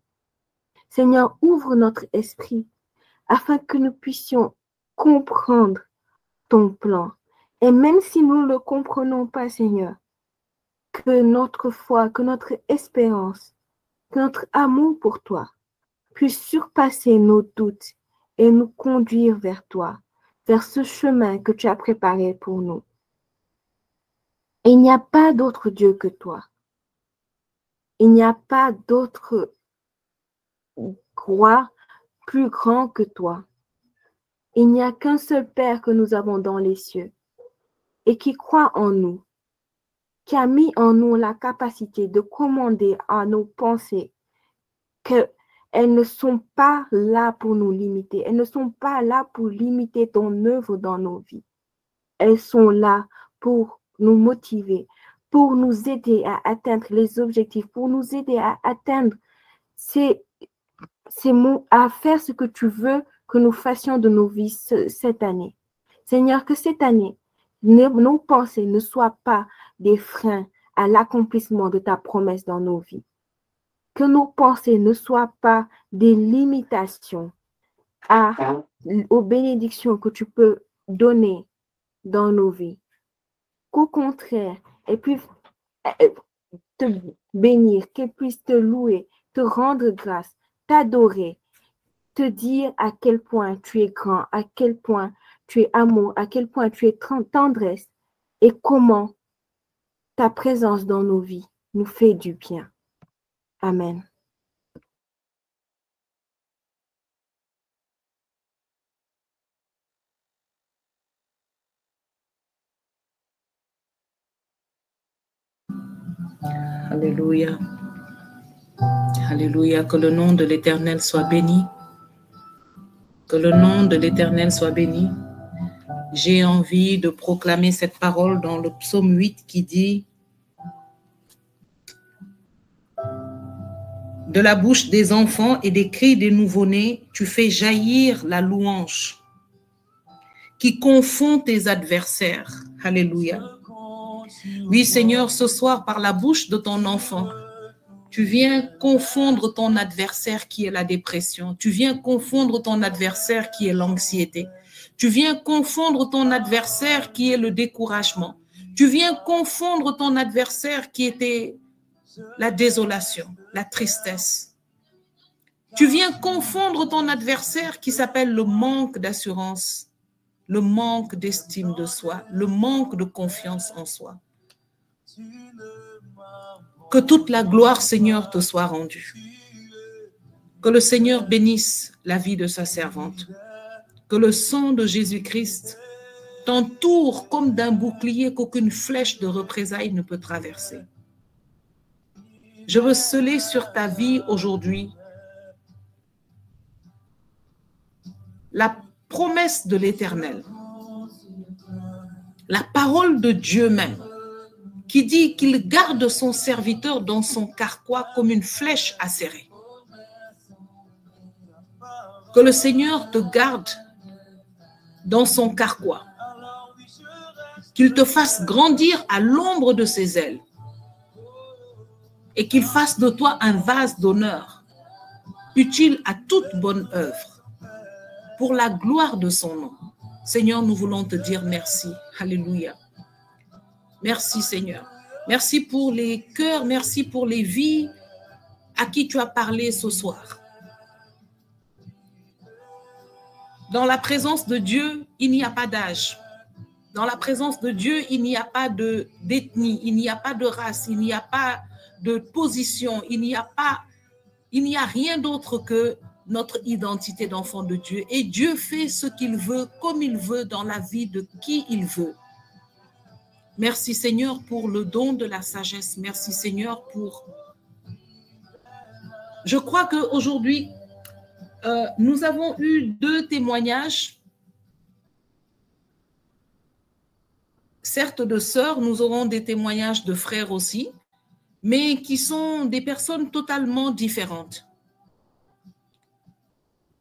Seigneur, ouvre notre esprit afin que nous puissions comprendre ton plan. Et même si nous ne le comprenons pas, Seigneur, que notre foi, que notre espérance, que notre amour pour toi puisse surpasser nos doutes et nous conduire vers toi, vers ce chemin que tu as préparé pour nous. Et il n'y a pas d'autre Dieu que toi. Il n'y a pas d'autre roi plus grand que toi. Il n'y a qu'un seul Père que nous avons dans les cieux et qui croit en nous, qui a mis en nous la capacité de commander à nos pensées qu'elles ne sont pas là pour nous limiter. Elles ne sont pas là pour limiter ton œuvre dans nos vies. Elles sont là pour nous motiver, pour nous aider à atteindre les objectifs, pour nous aider à atteindre à faire ce que tu veux que nous fassions de nos vies cette année. Seigneur, que cette année, nos pensées ne soient pas des freins à l'accomplissement de ta promesse dans nos vies. Que nos pensées ne soient pas des limitations aux bénédictions que tu peux donner dans nos vies. Qu'au contraire, elles puissent te bénir, qu'elles puissent te louer, te rendre grâce, t'adorer, te dire à quel point tu es grand, à quel point tu es amour, à quel point tu es tendresse et comment ta présence dans nos vies nous fait du bien. Amen. Alléluia. Alléluia. Que le nom de l'Éternel soit béni. Que le nom de l'Éternel soit béni. J'ai envie de proclamer cette parole dans le psaume 8 qui dit: de la bouche des enfants et des cris des nouveau-nés, tu fais jaillir la louange qui confond tes adversaires. Alléluia. Oui, Seigneur, ce soir, par la bouche de ton enfant, tu viens confondre ton adversaire qui est la dépression. Tu viens confondre ton adversaire qui est l'anxiété. Tu viens confondre ton adversaire qui est le découragement. Tu viens confondre ton adversaire qui était la désolation, la tristesse. Tu viens confondre ton adversaire qui s'appelle le manque d'assurance, le manque d'estime de soi, le manque de confiance en soi. Que toute la gloire, Seigneur, te soit rendue. Que le Seigneur bénisse la vie de sa servante. Que le sang de Jésus-Christ t'entoure comme d'un bouclier qu'aucune flèche de représailles ne peut traverser. Je veux sceller sur ta vie aujourd'hui la promesse de l'Éternel, la parole de Dieu même, qui dit qu'il garde son serviteur dans son carquois comme une flèche acérée. Que le Seigneur te garde dans son carquois, qu'il te fasse grandir à l'ombre de ses ailes et qu'il fasse de toi un vase d'honneur, utile à toute bonne œuvre, pour la gloire de son nom. Seigneur, nous voulons te dire merci. Alléluia. Merci, Seigneur. Merci pour les cœurs, merci pour les vies à qui tu as parlé ce soir. Dans la présence de Dieu, il n'y a pas d'âge. Dans la présence de Dieu, il n'y a pas d'ethnie, il n'y a pas de race, il n'y a pas de position, il n'y a rien d'autre que notre identité d'enfant de Dieu. Et Dieu fait ce qu'il veut, comme il veut, dans la vie de qui il veut. Merci Seigneur pour le don de la sagesse. Merci Seigneur pour... Je crois qu'aujourd'hui, nous avons eu 2 témoignages. Certes de sœurs, nous aurons des témoignages de frères aussi, mais qui sont des personnes totalement différentes.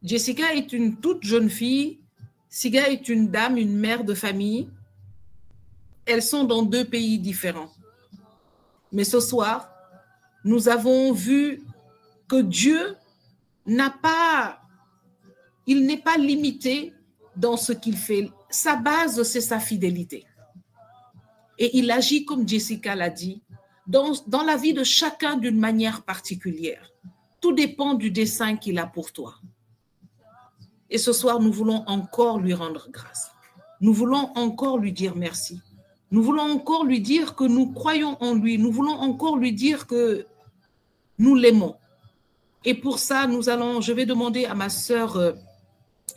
Jessica est une toute jeune fille, Siga est une dame, une mère de famille. Elles sont dans 2 pays différents. Mais ce soir, nous avons vu que Dieu n'est pas limité dans ce qu'il fait. Sa base, c'est sa fidélité. Et il agit, comme Jessica l'a dit, dans la vie de chacun d'une manière particulière. Tout dépend du dessein qu'il a pour toi. Et ce soir, nous voulons encore lui rendre grâce. Nous voulons encore lui dire merci. Nous voulons encore lui dire que nous croyons en lui. Nous voulons encore lui dire que nous l'aimons. Et pour ça, je vais demander à ma sœur,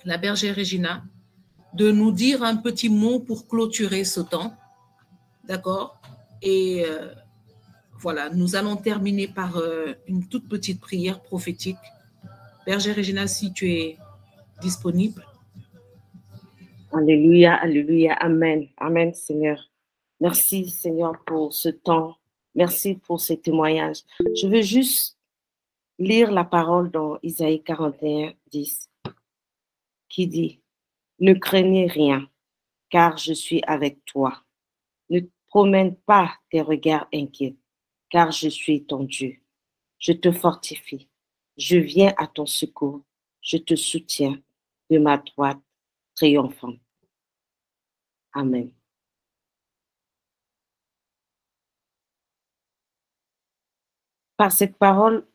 la bergère Regina, de nous dire un petit mot pour clôturer ce temps. D'accord? Et voilà, nous allons terminer par une toute petite prière prophétique. Bergère Regina, si tu es disponible. Alléluia, alléluia, amen, amen Seigneur. Merci Seigneur pour ce temps. Merci pour ces témoignages. Je veux juste lire la parole dans Isaïe 41, 10, qui dit « Ne craignez rien, car je suis avec toi. Ne promène pas tes regards inquiets, car je suis ton Dieu. Je te fortifie. Je viens à ton secours. Je te soutiens de ma droite triomphante. » Amen. Par cette parole,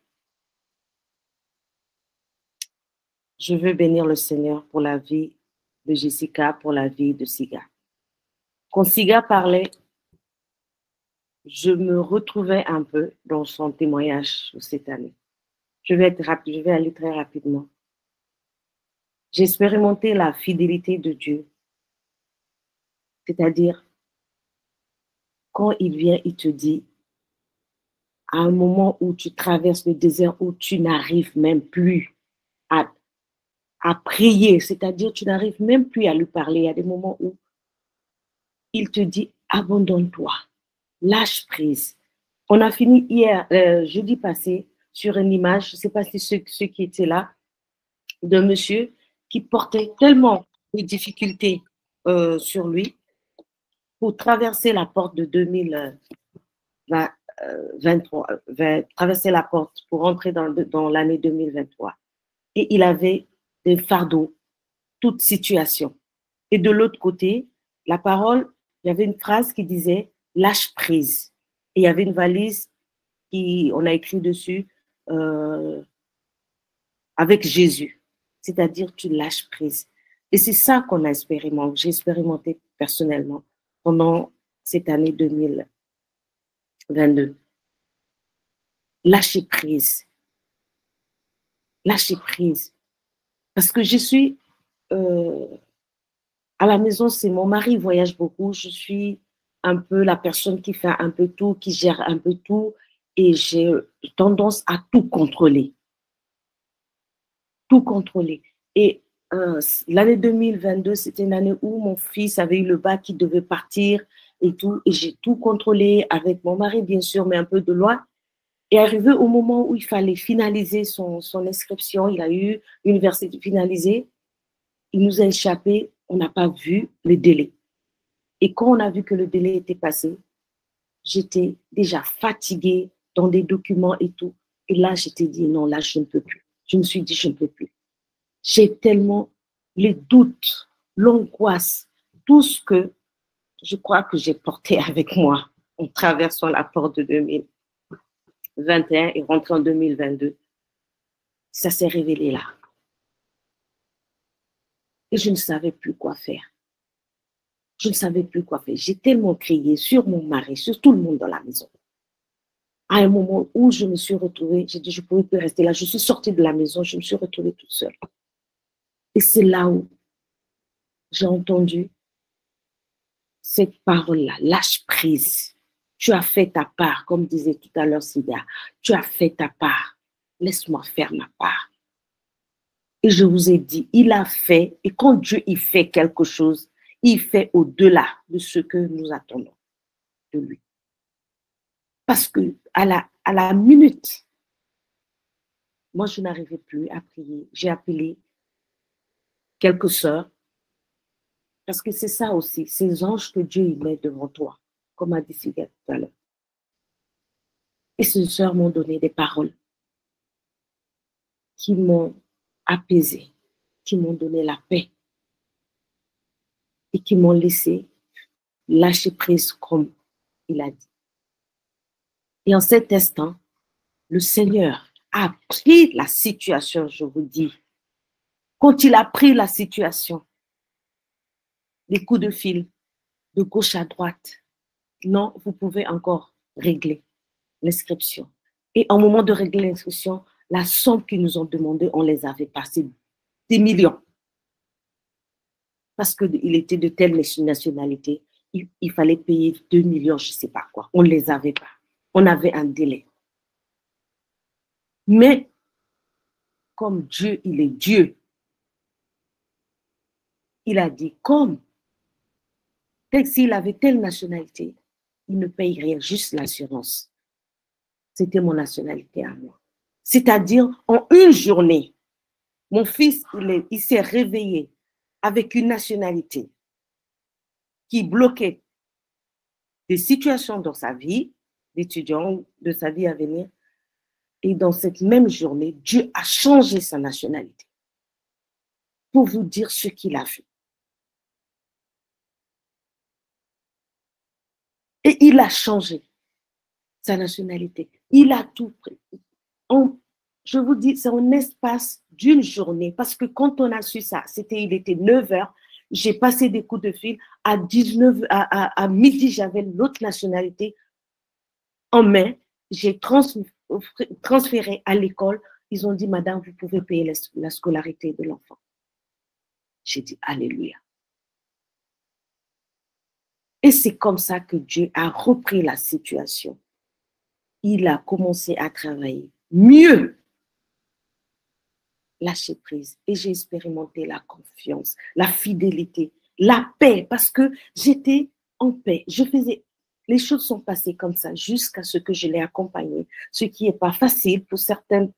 je veux bénir le Seigneur pour la vie de Jessica, pour la vie de Siga. Quand Siga parlait, je me retrouvais un peu dans son témoignage cette année. Je vais aller très rapidement. J'ai expérimenté la fidélité de Dieu. C'est-à-dire, quand il vient, il te dit, à un moment où tu traverses le désert, où tu n'arrives même plus à prier, c'est-à-dire tu n'arrives même plus à lui parler. Il y a des moments où il te dit, abandonne-toi, lâche prise. On a fini hier, jeudi passé, sur une image, je ne sais pas si ceux qui étaient là, d'un monsieur qui portait tellement de difficultés sur lui pour traverser la porte de 2023, traverser la porte pour entrer dans l'année 2023. Et il avait des fardeaux, toute situation. Et de l'autre côté, la parole, il y avait une phrase qui disait « lâche prise ». Et il y avait une valise on a écrit dessus avec Jésus, c'est-à-dire tu lâches prise. Et c'est ça qu'on a expérimenté, j'ai expérimenté personnellement pendant cette année 2022. Lâcher prise. Lâcher prise. Parce que je suis à la maison, c'est mon mari voyage beaucoup, je suis un peu la personne qui fait un peu tout, qui gère un peu tout, et j'ai tendance à tout contrôler. Tout contrôler. Et l'année 2022, c'était une année où mon fils avait eu le bac qui devait partir et tout, et j'ai tout contrôlé avec mon mari, bien sûr, mais un peu de loin. Et arrivé au moment où il fallait finaliser son inscription, il a eu l'université finalisée, il nous a échappé, on n'a pas vu le délai. Et quand on a vu que le délai était passé, j'étais déjà fatiguée dans des documents et tout. Et là, je t'ai dit, non, là, je ne peux plus. Je me suis dit, je ne peux plus. J'ai tellement les doutes, l'angoisse, tout ce que je crois que j'ai porté avec moi en traversant la porte de 2021 et rentré en 2022. Ça s'est révélé là. Et je ne savais plus quoi faire. Je ne savais plus quoi faire. J'ai tellement crié sur mon mari, sur tout le monde dans la maison. À un moment où je me suis retrouvée, j'ai dit, je ne pouvais plus rester là. Je suis sortie de la maison, je me suis retrouvée toute seule. Et c'est là où j'ai entendu cette parole-là, lâche prise. Tu as fait ta part, comme disait tout à l'heure Sida. Tu as fait ta part. Laisse-moi faire ma part. Et je vous ai dit, il a fait, et quand Dieu il fait quelque chose, il fait au-delà de ce que nous attendons de lui. Parce que à la minute, moi je n'arrivais plus à prier. J'ai appelé quelques sœurs, parce que c'est ça aussi, ces anges que Dieu il met devant toi, comme a dit Sylvia tout à l'heure. Et ces sœurs m'ont donné des paroles qui m'ont apaisé, qui m'ont donné la paix et qui m'ont laissé lâcher prise comme il a dit. Et en cet instant, le Seigneur a pris la situation, je vous dis. Quand il a pris la situation, les coups de fil de gauche à droite, non, vous pouvez encore régler l'inscription. Et au moment de régler l'inscription, la somme qu'ils nous ont demandé, on les avait passés des millions. Parce qu'il était de telle nationalité, il fallait payer 2 millions, je ne sais pas quoi. On ne les avait pas. On avait un délai. Mais comme Dieu, il est Dieu, il a dit, comme s'il avait telle nationalité, il ne paye rien, juste l'assurance. C'était mon nationalité à moi. C'est-à-dire, en une journée, mon fils, il s'est réveillé avec une nationalité qui bloquait des situations dans sa vie, d'étudiant, de sa vie à venir. Et dans cette même journée, Dieu a changé sa nationalité pour vous dire ce qu'il a fait. Et il a changé sa nationalité. Il a tout pris. Je vous dis, c'est en espace d'une journée. Parce que quand on a su ça, il était 9 h. J'ai passé des coups de fil. À midi, j'avais l'autre nationalité en main. J'ai transféré à l'école. Ils ont dit, madame, vous pouvez payer la scolarité de l'enfant. J'ai dit, alléluia. Et c'est comme ça que Dieu a repris la situation. Il a commencé à travailler mieux. Lâcher prise. Et j'ai expérimenté la confiance, la fidélité, la paix, parce que j'étais en paix. Les choses sont passées comme ça jusqu'à ce que je l'ai accompagné, ce qui n'est pas facile pour certains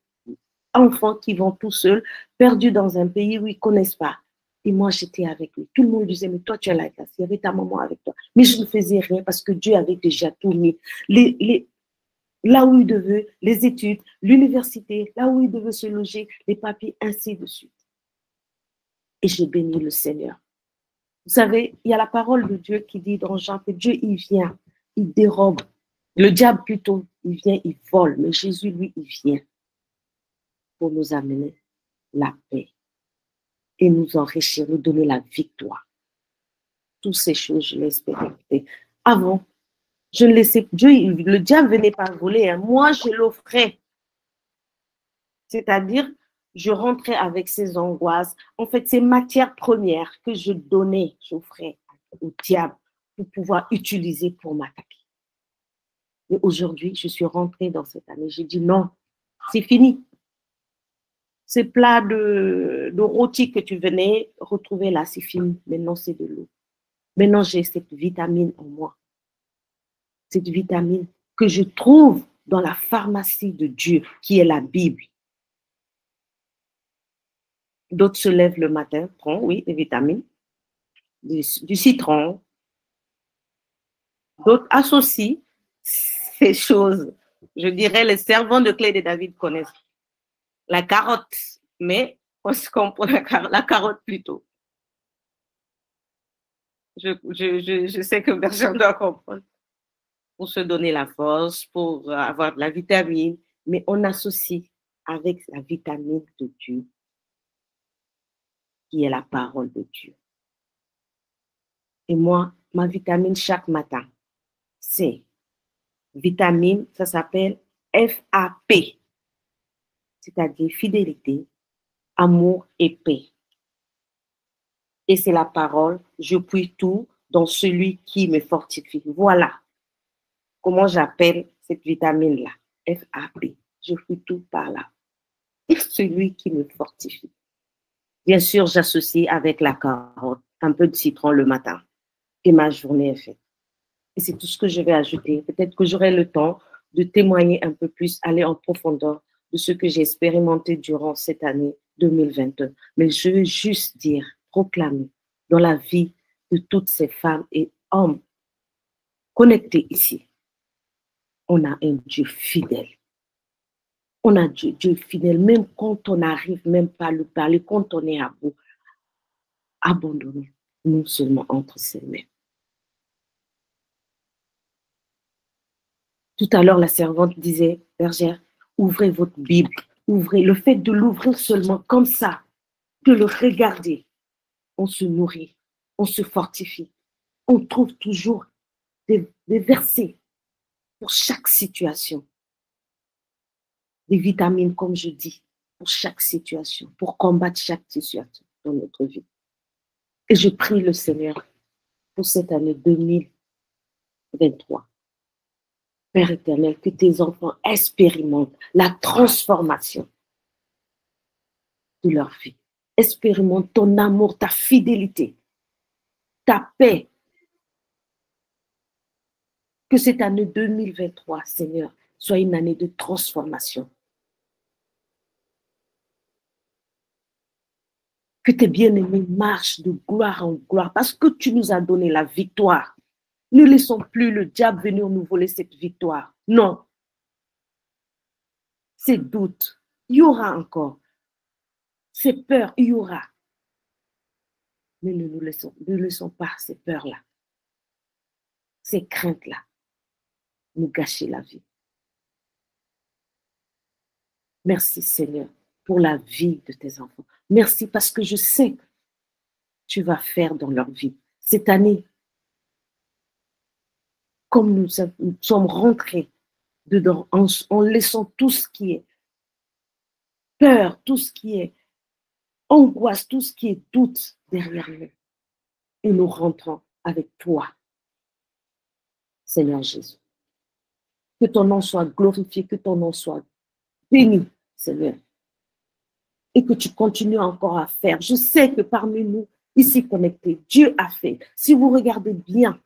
enfants qui vont tout seuls, perdus dans un pays où ils ne connaissent pas. Et moi, j'étais avec lui. Tout le monde disait, mais toi, tu as la classe. Il y avait ta maman avec toi. Mais je ne faisais rien parce que Dieu avait déjà tout mis. Là où il devait, les études, l'université, là où il devait se loger, les papiers, ainsi de suite. Et j'ai béni le Seigneur. Vous savez, il y a la parole de Dieu qui dit dans Jean que Dieu, il vient, il dérobe. Le diable plutôt, il vient, il vole. Mais Jésus, lui, il vient pour nous amener la paix et nous enrichir, nous donner la victoire. Toutes ces choses, je l'ai expérimenté. Avant, je ne laissais Dieu, le diable ne venait pas voler. Hein. Moi, je l'offrais. C'est-à-dire, je rentrais avec ces angoisses. En fait, ces matières premières que je donnais, j'offrais au diable pour pouvoir utiliser pour m'attaquer. Et aujourd'hui, je suis rentrée dans cette année. J'ai dit non, c'est fini. Ces plats de rôti que tu venais retrouver là, c'est fini. Maintenant, c'est de l'eau. Maintenant, j'ai cette vitamine en moi. Cette vitamine que je trouve dans la pharmacie de Dieu, qui est la Bible. D'autres se lèvent le matin, prennent, oui, des vitamines, du citron. D'autres associent ces choses Je dirais, les servants de clé de David connaissent la carotte, mais on se comprend la carotte plutôt. Je sais que personne doit comprendre. Pour se donner la force, pour avoir de la vitamine, mais on associe avec la vitamine de Dieu, qui est la parole de Dieu. Et moi, ma vitamine chaque matin, c'est vitamine, ça s'appelle FAP, c'est-à-dire fidélité, amour et paix. Et c'est la parole, je puis tout dans celui qui me fortifie. Voilà comment j'appelle cette vitamine-là, FAP. Je puis tout par là. Et celui qui me fortifie. Bien sûr, j'associe avec la carotte, un peu de citron le matin. Et ma journée est faite. Et c'est tout ce que je vais ajouter. Peut-être que j'aurai le temps de témoigner un peu plus, aller en profondeur de ce que j'ai expérimenté durant cette année 2022. Mais je veux juste dire, proclamer dans la vie de toutes ces femmes et hommes connectés ici. On a un Dieu fidèle. On a Dieu fidèle, même quand on n'arrive même pas à le parler, quand on est à bout, abandonné, non seulement entre ses mains. Tout à l'heure, la servante disait, bergère, ouvrez votre Bible, ouvrez. Le fait de l'ouvrir seulement comme ça, de le regarder, on se nourrit, on se fortifie. On trouve toujours des versets pour chaque situation. Des vitamines, comme je dis, pour chaque situation, pour combattre chaque situation dans notre vie. Et je prie le Seigneur pour cette année 2023. Père éternel, que tes enfants expérimentent la transformation de leur vie. Expérimente ton amour, ta fidélité, ta paix. Que cette année 2023, Seigneur, soit une année de transformation. Que tes bien-aimés marchent de gloire en gloire parce que tu nous as donné la victoire. Ne laissons plus le diable venir nous voler cette victoire. Non. Ces doutes, il y aura encore. Ces peurs, il y aura. Mais ne laissons pas ces peurs-là, ces craintes-là, nous gâcher la vie. Merci Seigneur pour la vie de tes enfants. Merci parce que je sais que tu vas faire dans leur vie. Cette année, comme nous sommes rentrés dedans, en laissant tout ce qui est peur, tout ce qui est angoisse, tout ce qui est doute derrière nous. Et nous rentrons avec toi, Seigneur Jésus. Que ton nom soit glorifié, que ton nom soit béni, Seigneur. Et que tu continues encore à faire. Je sais que parmi nous, ici connectés, Dieu a fait. Si vous regardez bien,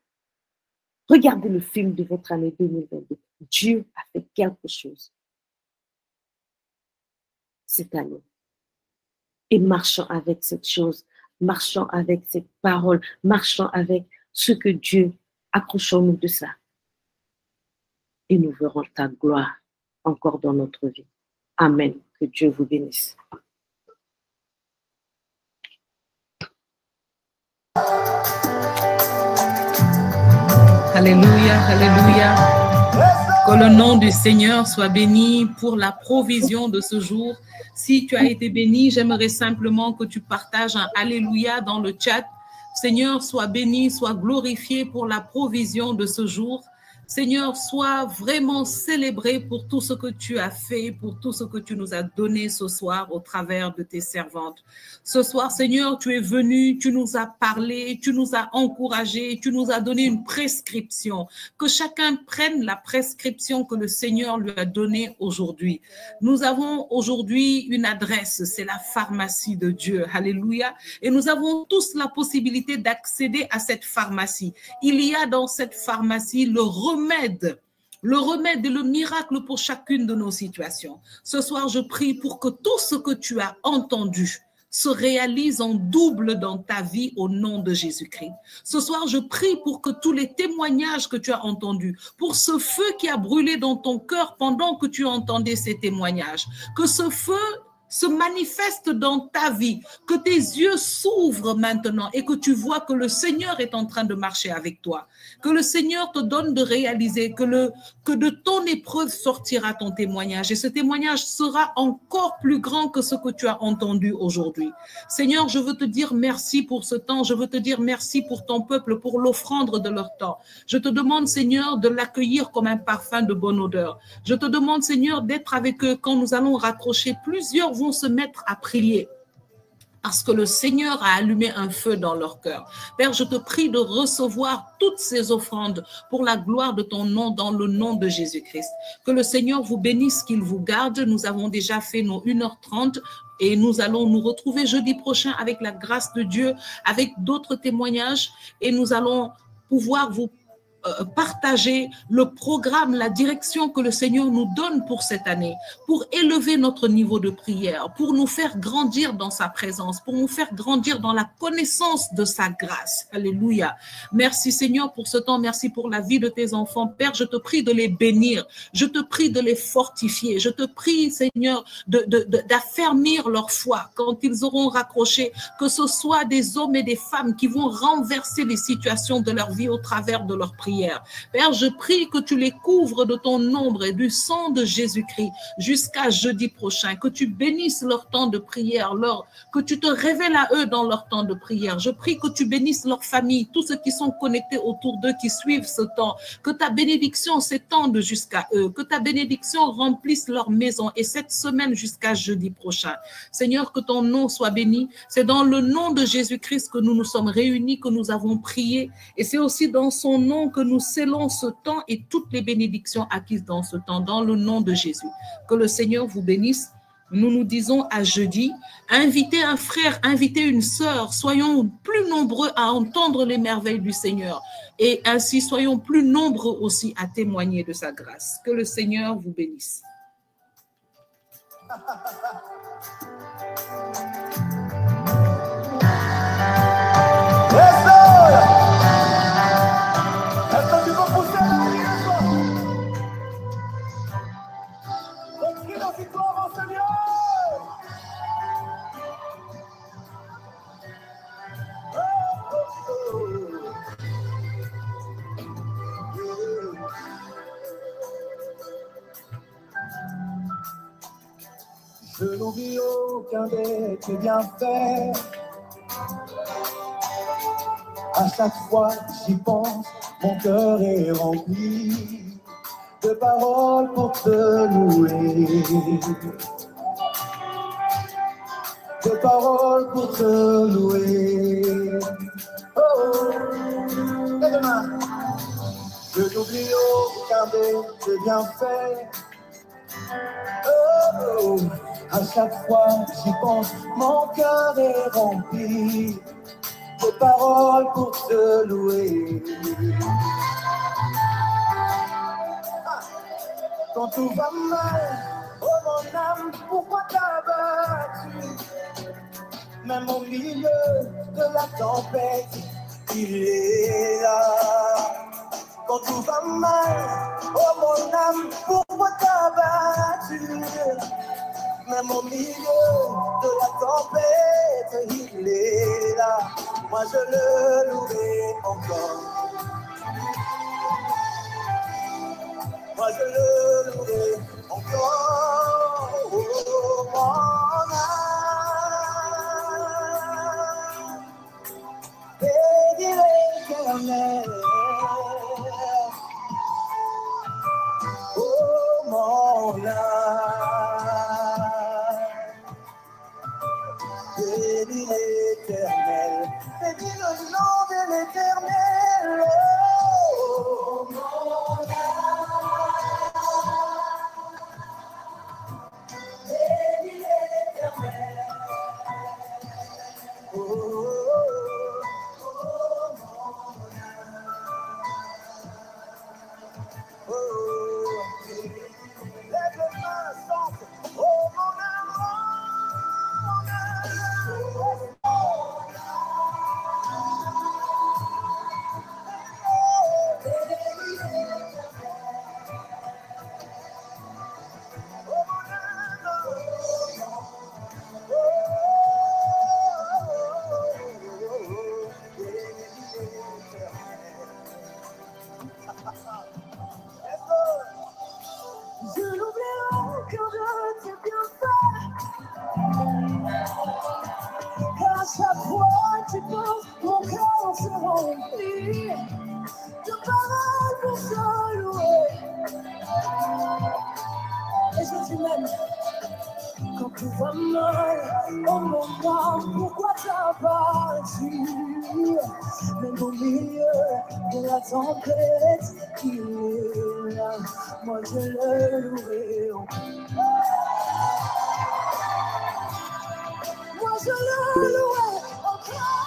regardez le film de votre année 2022. Dieu a fait quelque chose cette année. Et marchons avec cette chose, marchons avec cette parole, marchons avec ce que Dieu, accrochons-nous de ça. Et nous verrons ta gloire encore dans notre vie. Amen. Que Dieu vous bénisse. Alléluia, alléluia. Que le nom du Seigneur soit béni pour la provision de ce jour. Si tu as été béni, j'aimerais simplement que tu partages un alléluia dans le chat. Seigneur, sois béni, sois glorifié pour la provision de ce jour. Seigneur, sois vraiment célébré pour tout ce que tu as fait, pour tout ce que tu nous as donné ce soir au travers de tes servantes. Ce soir, Seigneur, tu es venu, tu nous as parlé, tu nous as encouragés, tu nous as donné une prescription. Que chacun prenne la prescription que le Seigneur lui a donnée aujourd'hui. Nous avons aujourd'hui une adresse, c'est la pharmacie de Dieu. Alléluia. Et nous avons tous la possibilité d'accéder à cette pharmacie. Il y a dans cette pharmacie le remède et le miracle pour chacune de nos situations. Ce soir, je prie pour que tout ce que tu as entendu se réalise en double dans ta vie au nom de Jésus-Christ. Ce soir, je prie pour que tous les témoignages que tu as entendus, pour ce feu qui a brûlé dans ton cœur pendant que tu entendais ces témoignages, que ce feu se manifeste dans ta vie, que tes yeux s'ouvrent maintenant et que tu vois que le Seigneur est en train de marcher avec toi, que le Seigneur te donne de réaliser que de ton épreuve sortira ton témoignage et ce témoignage sera encore plus grand que ce que tu as entendu aujourd'hui. Seigneur, je veux te dire merci pour ce temps, je veux te dire merci pour ton peuple, pour l'offrande de leur temps. Je te demande, Seigneur, de l'accueillir comme un parfum de bonne odeur. Je te demande, Seigneur, d'être avec eux quand nous allons raccrocher. Plusieurs vont se mettre à prier parce que le Seigneur a allumé un feu dans leur cœur. Père, je te prie de recevoir toutes ces offrandes pour la gloire de ton nom dans le nom de Jésus-Christ. Que le Seigneur vous bénisse, qu'il vous garde. Nous avons déjà fait nos 1h30 et nous allons nous retrouver jeudi prochain avec la grâce de Dieu, avec d'autres témoignages et nous allons pouvoir vous partager le programme, la direction que le Seigneur nous donne pour cette année, pour élever notre niveau de prière, pour nous faire grandir dans sa présence, pour nous faire grandir dans la connaissance de sa grâce. Alléluia. Merci Seigneur pour ce temps, merci pour la vie de tes enfants. Père, je te prie de les bénir, je te prie de les fortifier, je te prie Seigneur d'affermir leur foi quand ils auront raccroché, que ce soit des hommes et des femmes qui vont renverser les situations de leur vie au travers de leur prière. Père, je prie que tu les couvres de ton ombre et du sang de Jésus-Christ jusqu'à jeudi prochain, que tu bénisses leur temps de prière, que tu te révèles à eux dans leur temps de prière. Je prie que tu bénisses leur famille, tous ceux qui sont connectés autour d'eux, qui suivent ce temps, que ta bénédiction s'étende jusqu'à eux, que ta bénédiction remplisse leur maison et cette semaine jusqu'à jeudi prochain. Seigneur, que ton nom soit béni. C'est dans le nom de Jésus-Christ que nous nous sommes réunis, que nous avons prié et c'est aussi dans son nom que nous scellons ce temps et toutes les bénédictions acquises dans ce temps, dans le nom de Jésus. Que le Seigneur vous bénisse. Nous nous disons à jeudi, invitez un frère, invitez une sœur, soyons plus nombreux à entendre les merveilles du Seigneur et ainsi soyons plus nombreux aussi à témoigner de sa grâce. Que le Seigneur vous bénisse. Je n'oublie aucun de tes bienfaits. À chaque fois que j'y pense, mon cœur est rempli de paroles pour te louer. De paroles pour te louer. Oh, et demain, je n'oublie aucun de tes bienfaits. Oh, à chaque fois que j'y pense, mon cœur est rempli de paroles pour te louer. Quand tout va mal, oh mon âme, pourquoi t'as battu? Même au milieu de la tempête, il est là. Quand tout va mal, oh mon âme, pourquoi t'as battu? Même au milieu de la tempête, il est là. Moi je le louerai encore. Moi je le louerai encore. Oh mon âme, bénis l'Éternel. Oh mon âme, bénis l'Éternel, bénis le nom de l'Éternel. Oh mon âme, bénis l'Éternel. Oh mon âme. tempête, il est là. Moi je le louerai encore. Moi je le louerai encore.